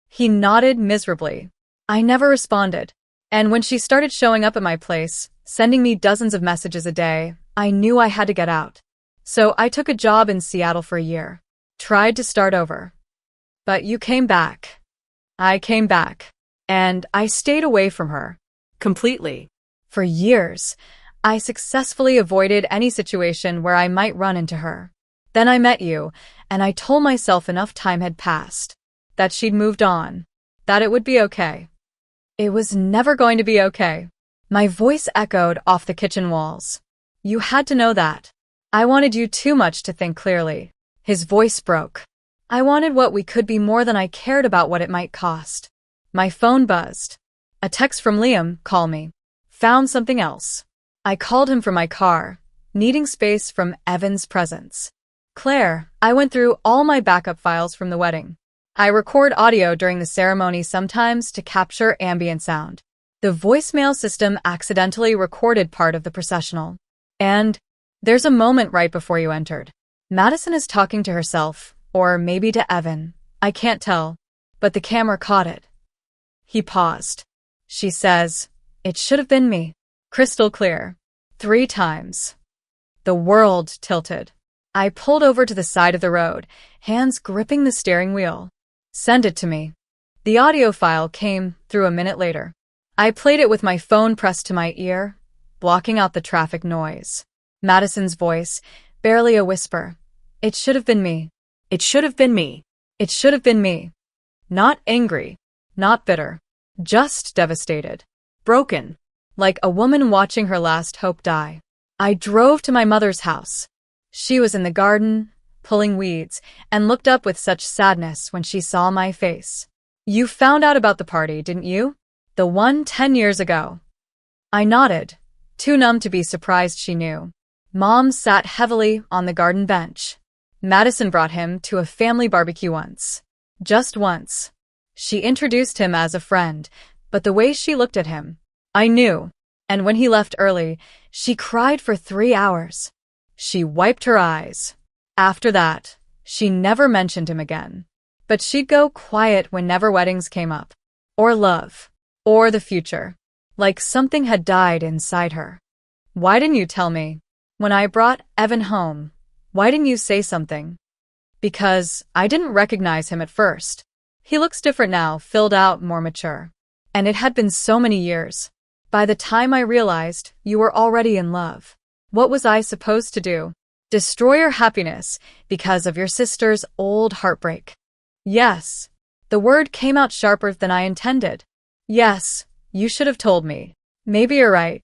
He nodded miserably. I never responded. And when she started showing up at my place, sending me dozens of messages a day, I knew I had to get out. So I took a job in Seattle for a year. Tried to start over. But you came back. I came back. And I stayed away from her. Completely. For years, I successfully avoided any situation where I might run into her. Then I met you, and I told myself enough time had passed. That she'd moved on. That it would be okay. It was never going to be okay. My voice echoed off the kitchen walls. You had to know that. I wanted you too much to think clearly. His voice broke. I wanted what we could be more than I cared about what it might cost. My phone buzzed. A text from Liam, call me. Found something else. I called him from my car, needing space from Evan's presence. Claire, I went through all my backup files from the wedding. I record audio during the ceremony sometimes to capture ambient sound. The voicemail system accidentally recorded part of the processional. And there's a moment right before you entered. Madison is talking to herself, or maybe to Evan. I can't tell, but the camera caught it. He paused. She says, it should have been me. Crystal clear. 3 times. The world tilted. I pulled over to the side of the road, hands gripping the steering wheel. Send it to me. The audio file came through a minute later. I played it with my phone pressed to my ear, blocking out the traffic noise. Madison's voice, barely a whisper. It should have been me. It should have been me. It should have been me. Not angry, not bitter, just devastated. Broken, like a woman watching her last hope die. I drove to my mother's house. She was in the garden, pulling weeds, and looked up with such sadness when she saw my face. You found out about the party, didn't you? The one 10 years ago. I nodded, too numb to be surprised she knew. Mom sat heavily on the garden bench. Madison brought him to a family barbecue once. Just once. She introduced him as a friend, but the way she looked at him, I knew. And when he left early, she cried for 3 hours. She wiped her eyes. After that, she never mentioned him again. But she'd go quiet whenever weddings came up. Or love. Or the future. Like something had died inside her. Why didn't you tell me? When I brought Evan home, why didn't you say something? Because I didn't recognize him at first. He looks different now, filled out, more mature. And it had been so many years. By the time I realized, you were already in love. What was I supposed to do? Destroy your happiness because of your sister's old heartbreak? Yes. The word came out sharper than I intended. Yes, you should have told me. Maybe you're right.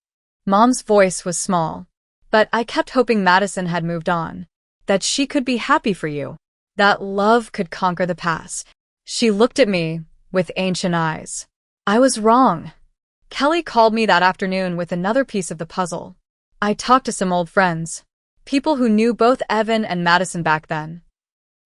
Mom's voice was small. But I kept hoping Madison had moved on. That she could be happy for you. That love could conquer the past. She looked at me with ancient eyes. I was wrong. Kelly called me that afternoon with another piece of the puzzle. I talked to some old friends. People who knew both Evan and Madison back then.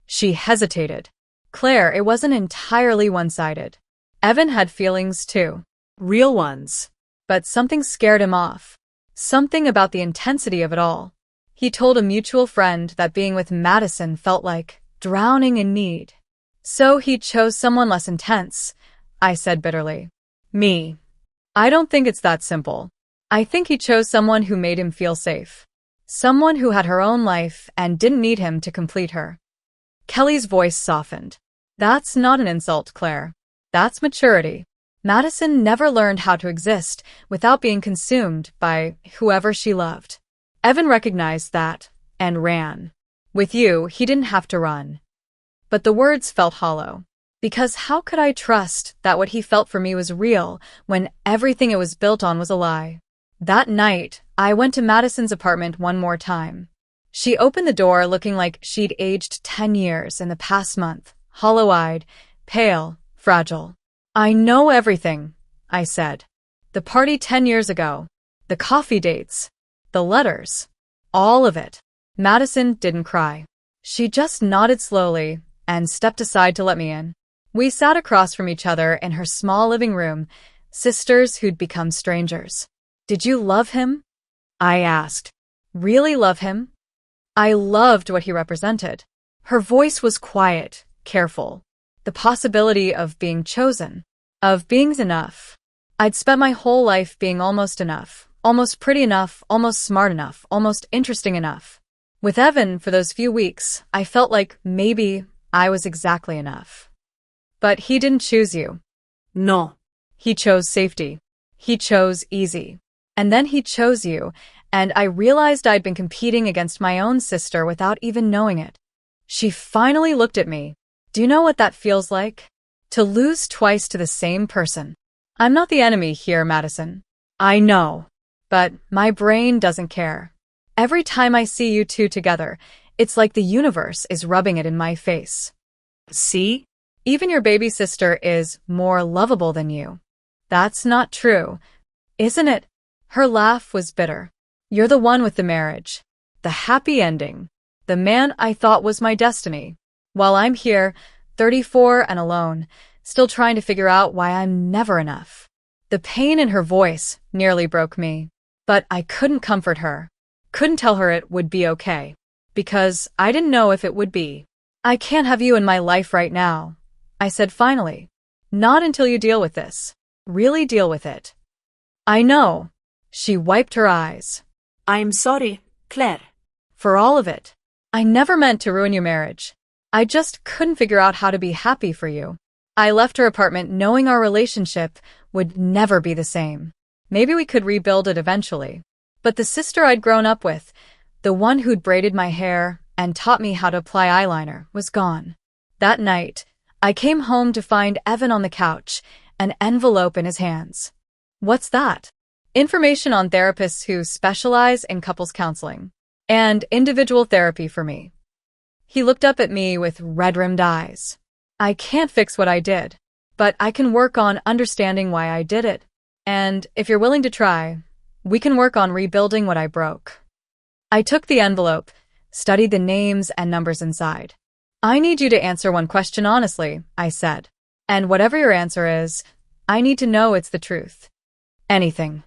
She hesitated. Claire, it wasn't entirely one-sided. Evan had feelings too. Real ones. But something scared him off. Something about the intensity of it all. He told a mutual friend that being with Madison felt like drowning in need. So he chose someone less intense, I said bitterly. Me. I don't think it's that simple. I think he chose someone who made him feel safe. Someone who had her own life and didn't need him to complete her. Kelly's voice softened. That's not an insult, Claire. That's maturity. Madison never learned how to exist without being consumed by whoever she loved. Evan recognized that and ran. With you, he didn't have to run. But the words felt hollow. Because how could I trust that what he felt for me was real when everything it was built on was a lie? That night, I went to Madison's apartment one more time. She opened the door looking like she'd aged 10 years in the past month, hollow-eyed, pale, fragile. I know everything, I said. The party 10 years ago, the coffee dates, the letters, all of it. Madison didn't cry. She just nodded slowly and stepped aside to let me in. We sat across from each other in her small living room, sisters who'd become strangers. Did you love him? I asked. Really love him? I loved what he represented. Her voice was quiet, careful. The possibility of being chosen. of being enough. I'd spent my whole life being almost enough, almost pretty enough, almost smart enough, almost interesting enough. With Evan, for those few weeks, I felt like maybe I was exactly enough. But he didn't choose you. No. He chose safety. He chose easy. And then he chose you, and I realized I'd been competing against my own sister without even knowing it. She finally looked at me. Do you know what that feels like? To lose twice to the same person. I'm not the enemy here, Madison. I know. But my brain doesn't care. Every time I see you two together, it's like the universe is rubbing it in my face. See? Even your baby sister is more lovable than you. That's not true, isn't it? Her laugh was bitter. You're the one with the marriage. The happy ending. The man I thought was my destiny. While I'm here, 34 and alone, still trying to figure out why I'm never enough. The pain in her voice nearly broke me. But I couldn't comfort her. Couldn't tell her it would be okay. Because I didn't know if it would be. I can't have you in my life right now, I said finally. Not until you deal with this. Really deal with it. I know. She wiped her eyes. I'm sorry, Claire. For all of it. I never meant to ruin your marriage. I just couldn't figure out how to be happy for you. I left her apartment knowing our relationship would never be the same. Maybe we could rebuild it eventually. But the sister I'd grown up with, the one who'd braided my hair and taught me how to apply eyeliner, was gone. That night, I came home to find Evan on the couch, an envelope in his hands. What's that? Information on therapists who specialize in couples counseling and individual therapy for me. He looked up at me with red-rimmed eyes. I can't fix what I did, but I can work on understanding why I did it. And if you're willing to try, we can work on rebuilding what I broke. I took the envelope, studied the names and numbers inside. I need you to answer one question honestly, I said. And whatever your answer is, I need to know it's the truth. Anything.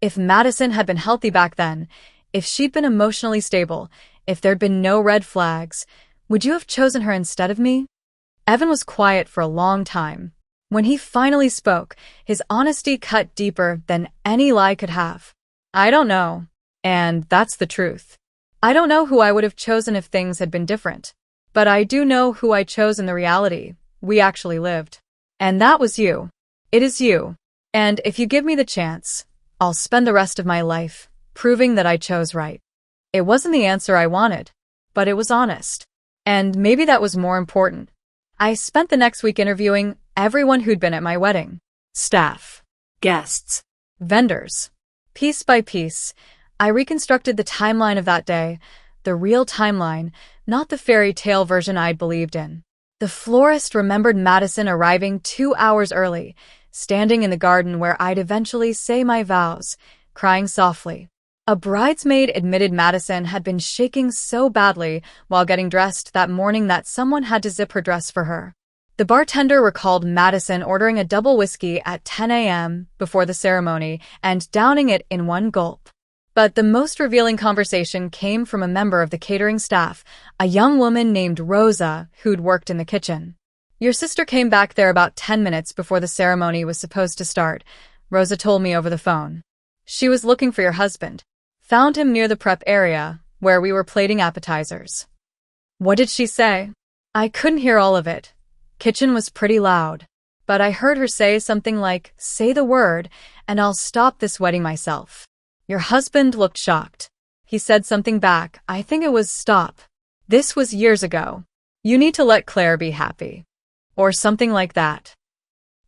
If Madison had been healthy back then, if she'd been emotionally stable, if there'd been no red flags, would you have chosen her instead of me? Evan was quiet for a long time. When he finally spoke, his honesty cut deeper than any lie could have. I don't know. And that's the truth. I don't know who I would have chosen if things had been different. But I do know who I chose in the reality we actually lived. And that was you. It is you. And if you give me the chance, I'll spend the rest of my life proving that I chose right. It wasn't the answer I wanted, but it was honest. And maybe that was more important. I spent the next week interviewing everyone who'd been at my wedding. Staff. Guests. Vendors. Piece by piece, I reconstructed the timeline of that day, the real timeline, not the fairy tale version I'd believed in. The florist remembered Madison arriving 2 hours early, standing in the garden where I'd eventually say my vows, crying softly. A bridesmaid admitted Madison had been shaking so badly while getting dressed that morning that someone had to zip her dress for her. The bartender recalled Madison ordering a double whiskey at 10 a.m. before the ceremony and downing it in one gulp. But the most revealing conversation came from a member of the catering staff, a young woman named Rosa who'd worked in the kitchen. Your sister came back there about 10 minutes before the ceremony was supposed to start, Rosa told me over the phone. She was looking for your husband. Found him near the prep area, where we were plating appetizers. What did she say? I couldn't hear all of it. Kitchen was pretty loud. But I heard her say something like, say the word, and I'll stop this wedding myself. Your husband looked shocked. He said something back, I think it was stop. This was years ago. You need to let Claire be happy. Or something like that.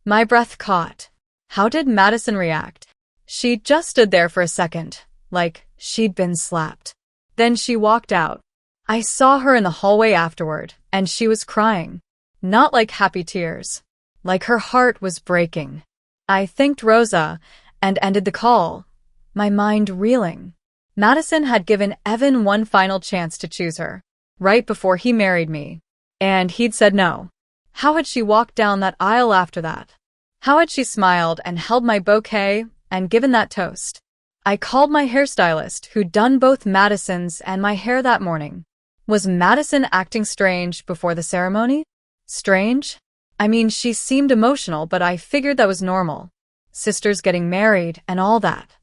My breath caught. How did Madison react? She just stood there for a second, like she'd been slapped. Then she walked out. I saw her in the hallway afterward, and she was crying. Not like happy tears. Like her heart was breaking. I thanked Rosa and ended the call, my mind reeling. Madison had given Evan one final chance to choose her, right before he married me. And he'd said no. How had she walked down that aisle after that? How had she smiled and held my bouquet and given that toast? I called my hairstylist, who'd done both Madison's and my hair that morning. Was Madison acting strange before the ceremony? Strange? I mean, she seemed emotional, but I figured that was normal. Sisters getting married and all that.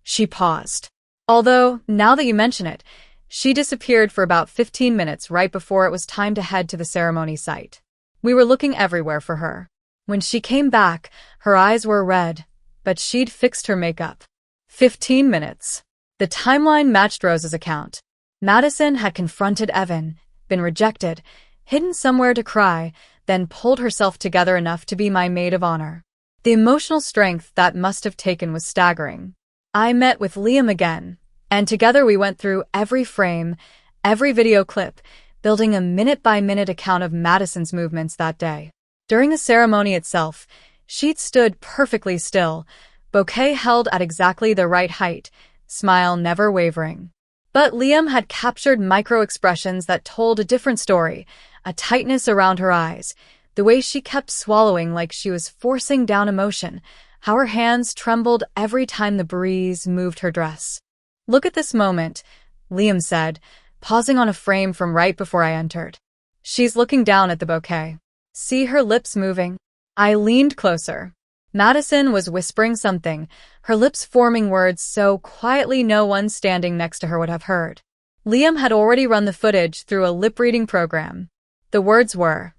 She paused. Although, now that you mention it, she disappeared for about 15 minutes right before it was time to head to the ceremony site. We were looking everywhere for her. When she came back, her eyes were red, but she'd fixed her makeup. 15 minutes. The timeline matched Rose's account. Madison had confronted Evan, been rejected, hidden somewhere to cry, then pulled herself together enough to be my maid of honor. The emotional strength that must have taken was staggering. I met with Liam again, and together we went through every frame, every video clip, building a minute-by-minute account of Madison's movements that day. During the ceremony itself, she'd stood perfectly still, bouquet held at exactly the right height, smile never wavering. But Liam had captured micro-expressions that told a different story, a tightness around her eyes, the way she kept swallowing like she was forcing down emotion, how her hands trembled every time the breeze moved her dress. "Look at this moment," Liam said, pausing on a frame from right before I entered. "She's looking down at the bouquet. See her lips moving?" I leaned closer. Madison was whispering something, her lips forming words so quietly no one standing next to her would have heard. Liam had already run the footage through a lip-reading program. The words were,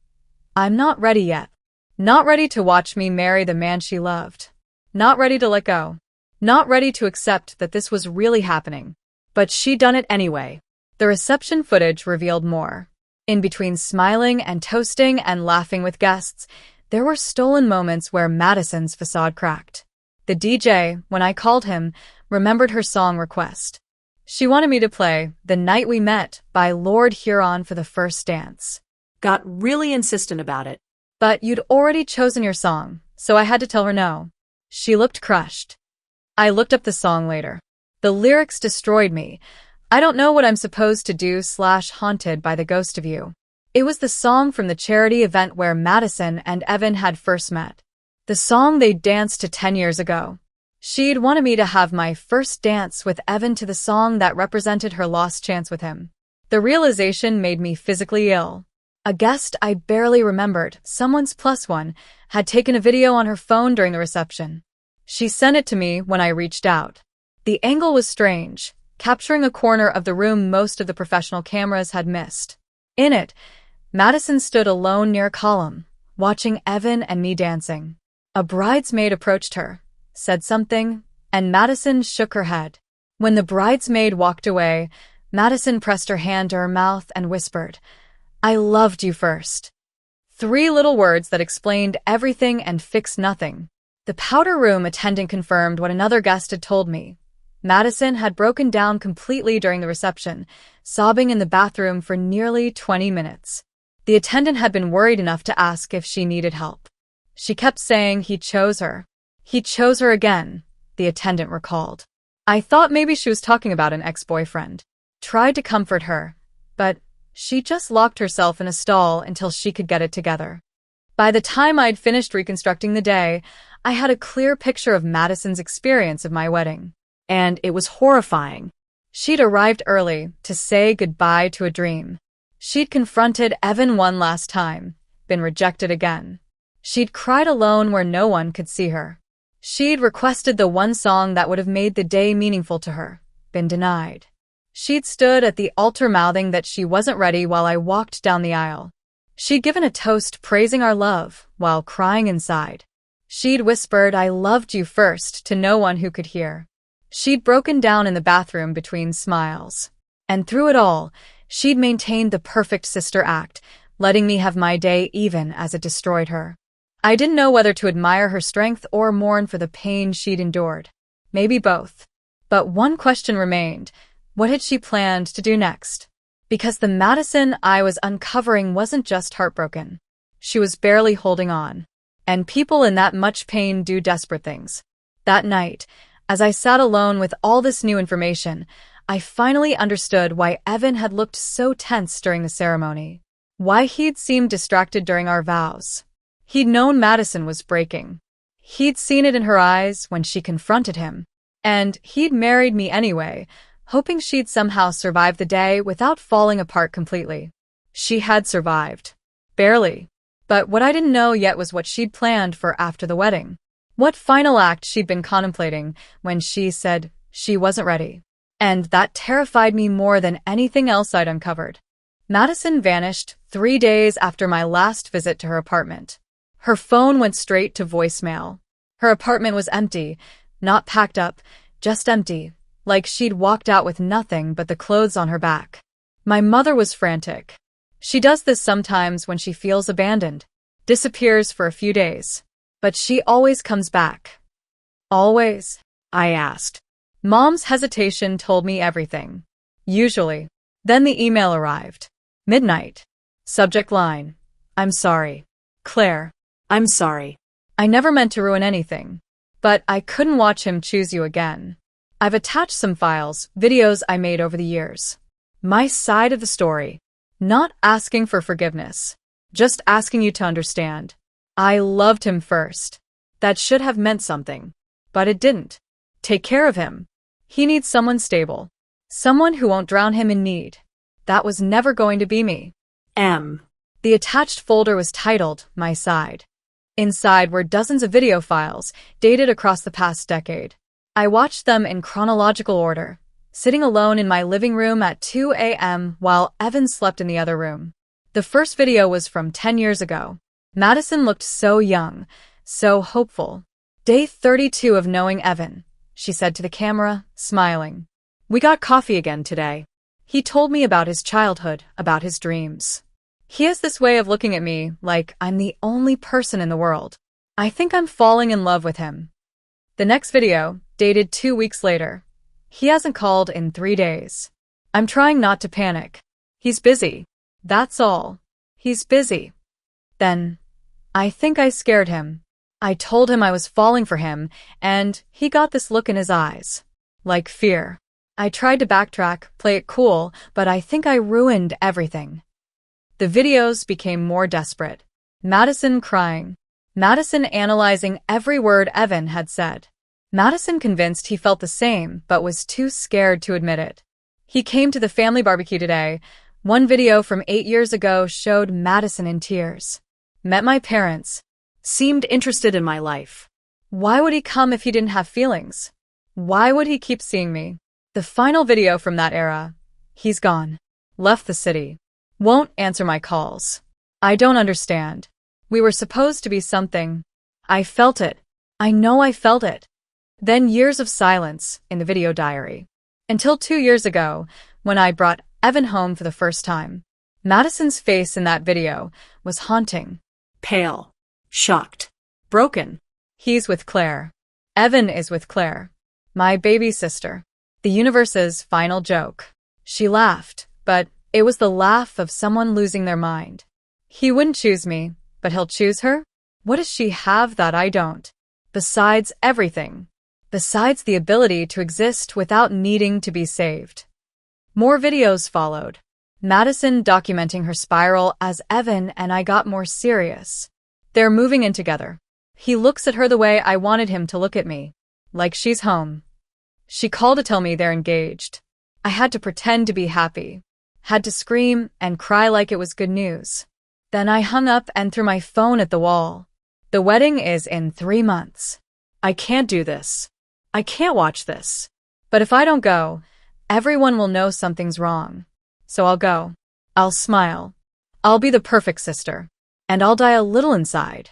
"I'm not ready yet. Not ready to watch me marry the man she loved. Not ready to let go. Not ready to accept that this was really happening." But she'd done it anyway. The reception footage revealed more. In between smiling and toasting and laughing with guests, there were stolen moments where Madison's facade cracked. The DJ, when I called him, remembered her song request. She wanted me to play "The Night We Met" by Lord Huron for the first dance. Got really insistent about it. But you'd already chosen your song, so I had to tell her no. She looked crushed. I looked up the song later. The lyrics destroyed me. "I don't know what I'm supposed to do / haunted by the ghost of you." It was the song from the charity event where Madison and Evan had first met. The song they danced to 10 years ago. She'd wanted me to have my first dance with Evan to the song that represented her lost chance with him. The realization made me physically ill. A guest I barely remembered, someone's +1, had taken a video on her phone during the reception. She sent it to me when I reached out. The angle was strange, capturing a corner of the room most of the professional cameras had missed. In it, Madison stood alone near a column, watching Evan and me dancing. A bridesmaid approached her, said something, and Madison shook her head. When the bridesmaid walked away, Madison pressed her hand to her mouth and whispered, "I loved you first." 3 little words that explained everything and fixed nothing. The powder room attendant confirmed what another guest had told me. Madison had broken down completely during the reception, sobbing in the bathroom for nearly 20 minutes. The attendant had been worried enough to ask if she needed help. She kept saying he chose her. He chose her again, the attendant recalled. I thought maybe she was talking about an ex-boyfriend. Tried to comfort her, but she just locked herself in a stall until she could get it together. By the time I'd finished reconstructing the day, I had a clear picture of Madison's experience of my wedding. And it was horrifying. She'd arrived early to say goodbye to a dream. She'd confronted Evan one last time, been rejected again. She'd cried alone where no one could see her. She'd requested the one song that would have made the day meaningful to her, been denied. She'd stood at the altar mouthing that she wasn't ready while I walked down the aisle. She'd given a toast praising our love while crying inside. She'd whispered, "I loved you first" to no one who could hear. She'd broken down in the bathroom between smiles. And through it all, she'd maintained the perfect sister act, letting me have my day even as it destroyed her. I didn't know whether to admire her strength or mourn for the pain she'd endured. Maybe both. But one question remained. What had she planned to do next? Because the Madison I was uncovering wasn't just heartbroken. She was barely holding on. And people in that much pain do desperate things. That night, as I sat alone with all this new information, I finally understood why Evan had looked so tense during the ceremony. Why he'd seemed distracted during our vows. He'd known Madison was breaking. He'd seen it in her eyes when she confronted him. And he'd married me anyway, hoping she'd somehow survive the day without falling apart completely. She had survived. Barely. But what I didn't know yet was what she'd planned for after the wedding. What final act she'd been contemplating when she said she wasn't ready. And that terrified me more than anything else I'd uncovered. Madison vanished 3 days after my last visit to her apartment. Her phone went straight to voicemail. Her apartment was empty, not packed up, just empty, like she'd walked out with nothing but the clothes on her back. My mother was frantic. She does this sometimes when she feels abandoned, disappears for a few days. But she always comes back. Always? I asked. Mom's hesitation told me everything. Usually. Then the email arrived. Midnight. Subject line. I'm sorry. Claire. I'm sorry. I never meant to ruin anything. But I couldn't watch him choose you again. I've attached some files, videos I made over the years. My side of the story. Not asking for forgiveness. Just asking you to understand. I loved him first. That should have meant something. But it didn't. Take care of him. He needs someone stable. Someone who won't drown him in need. That was never going to be me. M. The attached folder was titled My Side. Inside were dozens of video files, dated across the past decade. I watched them in chronological order, sitting alone in my living room at 2 a.m. while Evan slept in the other room. The first video was from 10 years ago. Madison looked so young, so hopeful. Day 32 of knowing Evan, she said to the camera, smiling. We got coffee again today. He told me about his childhood, about his dreams. He has this way of looking at me like I'm the only person in the world. I think I'm falling in love with him. The next video, dated 2 weeks later. He hasn't called in 3 days. I'm trying not to panic. He's busy. That's all. He's busy. Then, I think I scared him. I told him I was falling for him, and he got this look in his eyes. Like fear. I tried to backtrack, play it cool, but I think I ruined everything. The videos became more desperate. Madison crying. Madison analyzing every word Evan had said. Madison convinced he felt the same, but was too scared to admit it. He came to the family barbecue today. One video from 8 years ago showed Madison in tears. Met my parents. Seemed interested in my life. Why would he come if he didn't have feelings? Why would he keep seeing me? The final video from that era. He's gone. Left the city. Won't answer my calls. I don't understand. We were supposed to be something. I felt it. I know I felt it. Then years of silence in the video diary. Until 2 years ago, when I brought Evan home for the first time. Madison's face in that video was haunting. Pale. Shocked. Broken. He's with Claire. Evan is with Claire. My baby sister. The universe's final joke. She laughed, but it was the laugh of someone losing their mind. He wouldn't choose me, but he'll choose her? What does she have that I don't? Besides everything. Besides the ability to exist without needing to be saved. More videos followed. Madison documenting her spiral as Evan and I got more serious. They're moving in together. He looks at her the way I wanted him to look at me. Like she's home. She called to tell me they're engaged. I had to pretend to be happy. Had to scream and cry like it was good news. Then I hung up and threw my phone at the wall. The wedding is in 3 months. I can't do this. I can't watch this. But if I don't go, everyone will know something's wrong. So I'll go. I'll smile. I'll be the perfect sister. And I'll die a little inside.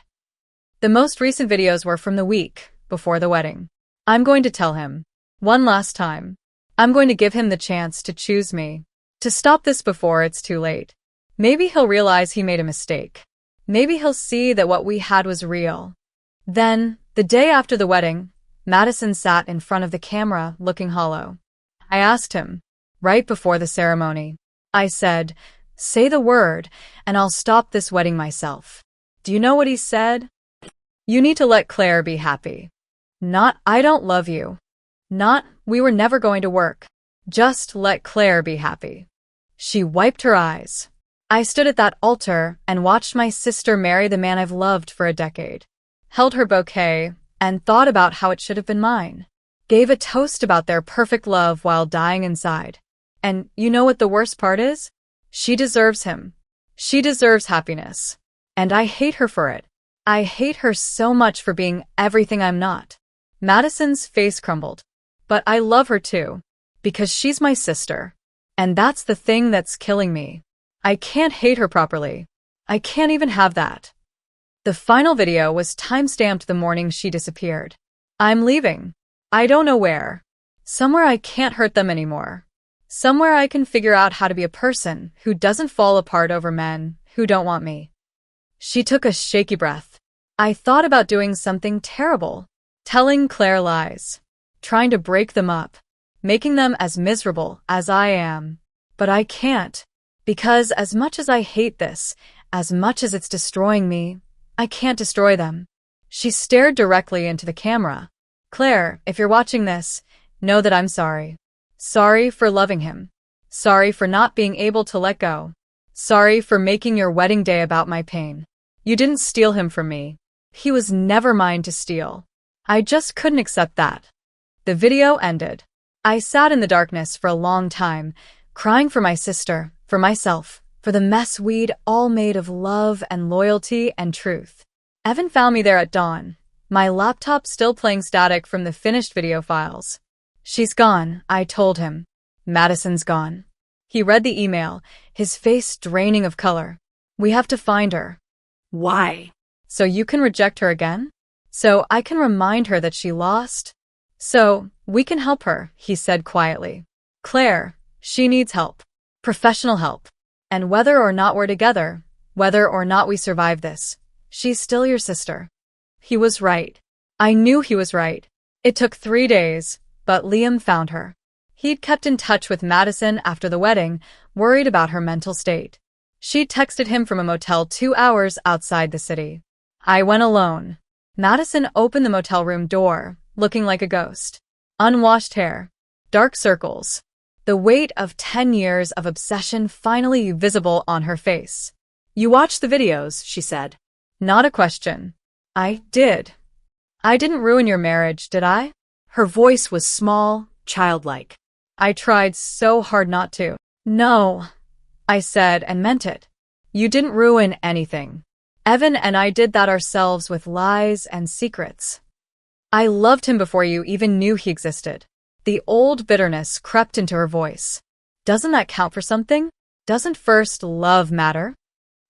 The most recent videos were from the week before the wedding. I'm going to tell him. One last time. I'm going to give him the chance to choose me. To stop this before it's too late. Maybe he'll realize he made a mistake. Maybe he'll see that what we had was real. Then, the day after the wedding, Madison sat in front of the camera looking hollow. I asked him, right before the ceremony. I said, say the word, and I'll stop this wedding myself. Do you know what he said? You need to let Claire be happy. Not, I don't love you. Not, we were never going to work. Just let Claire be happy. She wiped her eyes. I stood at that altar and watched my sister marry the man I've loved for a decade. Held her bouquet and thought about how it should have been mine. Gave a toast about their perfect love while dying inside. And you know what the worst part is? She deserves him. She deserves happiness. And I hate her for it. I hate her so much for being everything I'm not. Madison's face crumbled. But I love her too. Because she's my sister. And that's the thing that's killing me. I can't hate her properly. I can't even have that. The final video was time-stamped the morning she disappeared. I'm leaving. I don't know where. Somewhere I can't hurt them anymore. Somewhere I can figure out how to be a person who doesn't fall apart over men who don't want me. She took a shaky breath. I thought about doing something terrible. Telling Claire lies. Trying to break them up. Making them as miserable as I am. But I can't. Because as much as I hate this, as much as it's destroying me, I can't destroy them. She stared directly into the camera. Claire, if you're watching this, know that I'm sorry. Sorry for loving him. Sorry for not being able to let go. Sorry for making your wedding day about my pain. You didn't steal him from me. He was never mine to steal. I just couldn't accept that. The video ended. I sat in the darkness for a long time, crying for my sister, for myself, for the mess we'd all made of love and loyalty and truth. Evan found me there at dawn, my laptop still playing static from the finished video files. She's gone, I told him. Madison's gone. He read the email, his face draining of color. We have to find her. Why? So you can reject her again? So I can remind her that she lost? So we can help her, he said quietly. Claire, she needs help. Professional help. And whether or not we're together, whether or not we survive this, she's still your sister. He was right. I knew he was right. It took 3 days, but Liam found her. He'd kept in touch with Madison after the wedding, worried about her mental state. She'd texted him from a motel 2 hours outside the city. I went alone. Madison opened the motel room door, looking like a ghost. Unwashed hair. Dark circles. The weight of 10 years of obsession finally visible on her face. You watched the videos, she said. Not a question. I did. I didn't ruin your marriage, did I? Her voice was small, childlike. I tried so hard not to. No, I said and meant it. You didn't ruin anything. Evan and I did that ourselves with lies and secrets. I loved him before you even knew he existed. The old bitterness crept into her voice. Doesn't that count for something? Doesn't first love matter?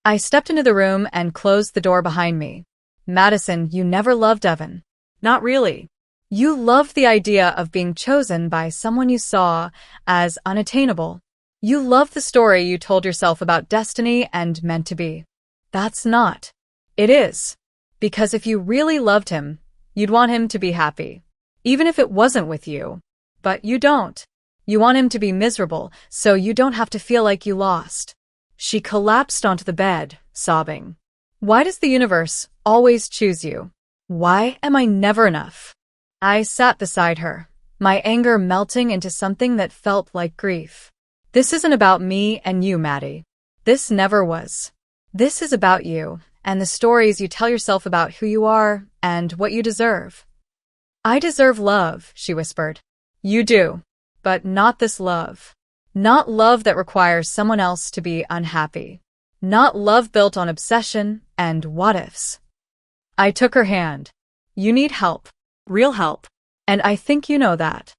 I stepped into the room and closed the door behind me. Madison, you never loved Evan. Not really. You loved the idea of being chosen by someone you saw as unattainable. You loved the story you told yourself about destiny and meant to be. That's not. It is. Because if you really loved him, you'd want him to be happy. Even if it wasn't with you. But you don't. You want him to be miserable, so you don't have to feel like you lost. She collapsed onto the bed, sobbing. Why does the universe always choose you? Why am I never enough? I sat beside her, my anger melting into something that felt like grief. This isn't about me and you, Maddie. This never was. This is about you, and the stories you tell yourself about who you are and what you deserve. I deserve love, she whispered. You do, but not this love. Not love that requires someone else to be unhappy. Not love built on obsession and what-ifs. I took her hand. You need help. Real help. And I think you know that.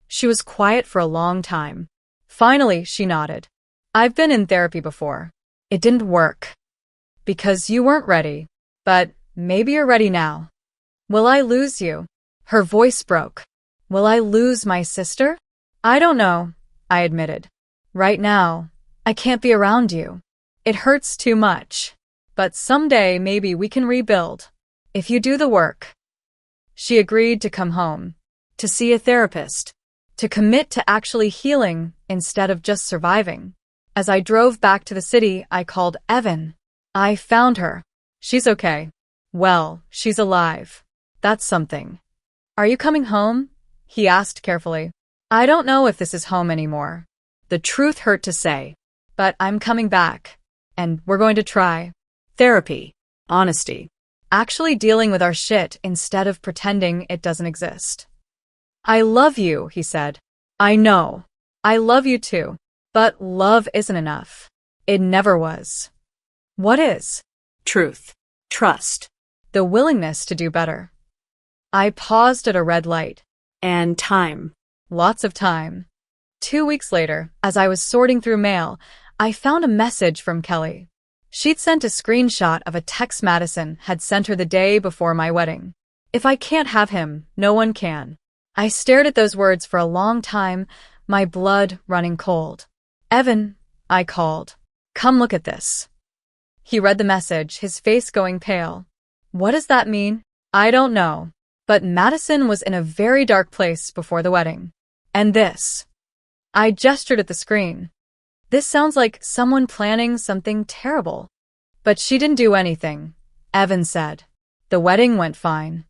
She was quiet for a long time. Finally, she nodded. I've been in therapy before. It didn't work. Because you weren't ready. But maybe you're ready now. Will I lose you? Her voice broke. Will I lose my sister? I don't know, I admitted. Right now, I can't be around you. It hurts too much. But someday maybe we can rebuild. If you do the work. She agreed to come home. To see a therapist. To commit to actually healing instead of just surviving. As I drove back to the city, I called Evan. I found her. She's okay. Well, she's alive. That's something. Are you coming home? He asked carefully. I don't know if this is home anymore. The truth hurt to say. But I'm coming back. And we're going to try. Therapy. Honesty. Actually dealing with our shit instead of pretending it doesn't exist. I love you, he said. I know. I love you too. But love isn't enough. It never was. What is? truth, trust, the willingness to do better. I paused at a red light. and time. Lots of time. 2 weeks later, as I was sorting through mail, I found a message from Kelly. She'd sent a screenshot of a text Madison had sent her the day before my wedding. If I can't have him, no one can. I stared at those words for a long time, my blood running cold. Evan, I called. Come look at this. He read the message, his face going pale. What does that mean? I don't know. But Madison was in a very dark place before the wedding. And this. I gestured at the screen. This sounds like someone planning something terrible. But she didn't do anything, Evan said. The wedding went fine.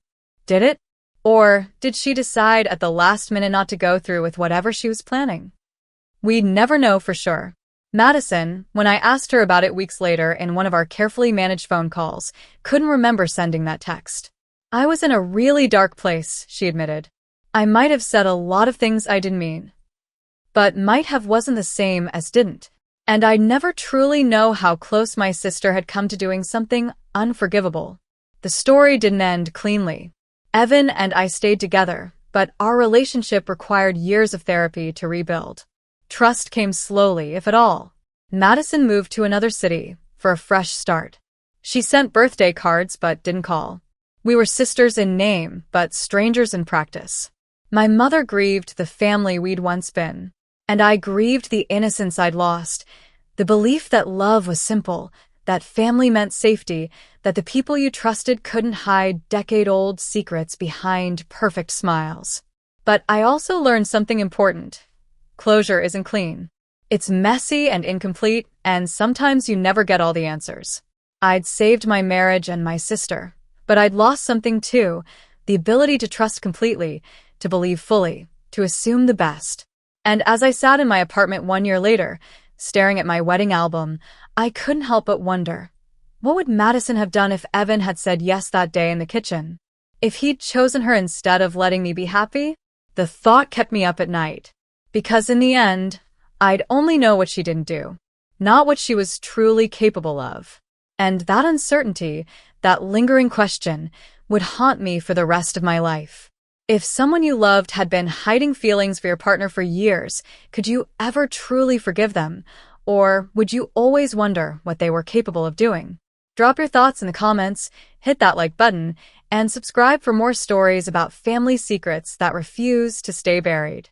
Did it? Or did she decide at the last minute not to go through with whatever she was planning? We'd never know for sure. Madison, when I asked her about it weeks later in one of our carefully managed phone calls, couldn't remember sending that text. I was in a really dark place, she admitted. I might have said a lot of things I didn't mean. But might have wasn't the same as didn't. And I'd never truly know how close my sister had come to doing something unforgivable. The story didn't end cleanly. Evan and I stayed together, but our relationship required years of therapy to rebuild. Trust came slowly, if at all. Madison moved to another city for a fresh start. She sent birthday cards but didn't call. We were sisters in name, but strangers in practice. My mother grieved the family we'd once been, and I grieved the innocence I'd lost, the belief that love was simple, that family meant safety, that the people you trusted couldn't hide decade-old secrets behind perfect smiles. But I also learned something important. Closure isn't clean. It's messy and incomplete, and sometimes you never get all the answers. I'd saved my marriage and my sister, but I'd lost something too, the ability to trust completely, to believe fully, to assume the best. And as I sat in my apartment 1 year later, staring at my wedding album, I couldn't help but wonder, what would Madison have done if Evan had said yes that day in the kitchen? If he'd chosen her instead of letting me be happy? The thought kept me up at night. Because in the end, I'd only know what she didn't do, not what she was truly capable of. And that uncertainty, that lingering question, would haunt me for the rest of my life. If someone you loved had been hiding feelings for your partner for years, could you ever truly forgive them? Or would you always wonder what they were capable of doing? Drop your thoughts in the comments, hit that like button, and subscribe for more stories about family secrets that refuse to stay buried.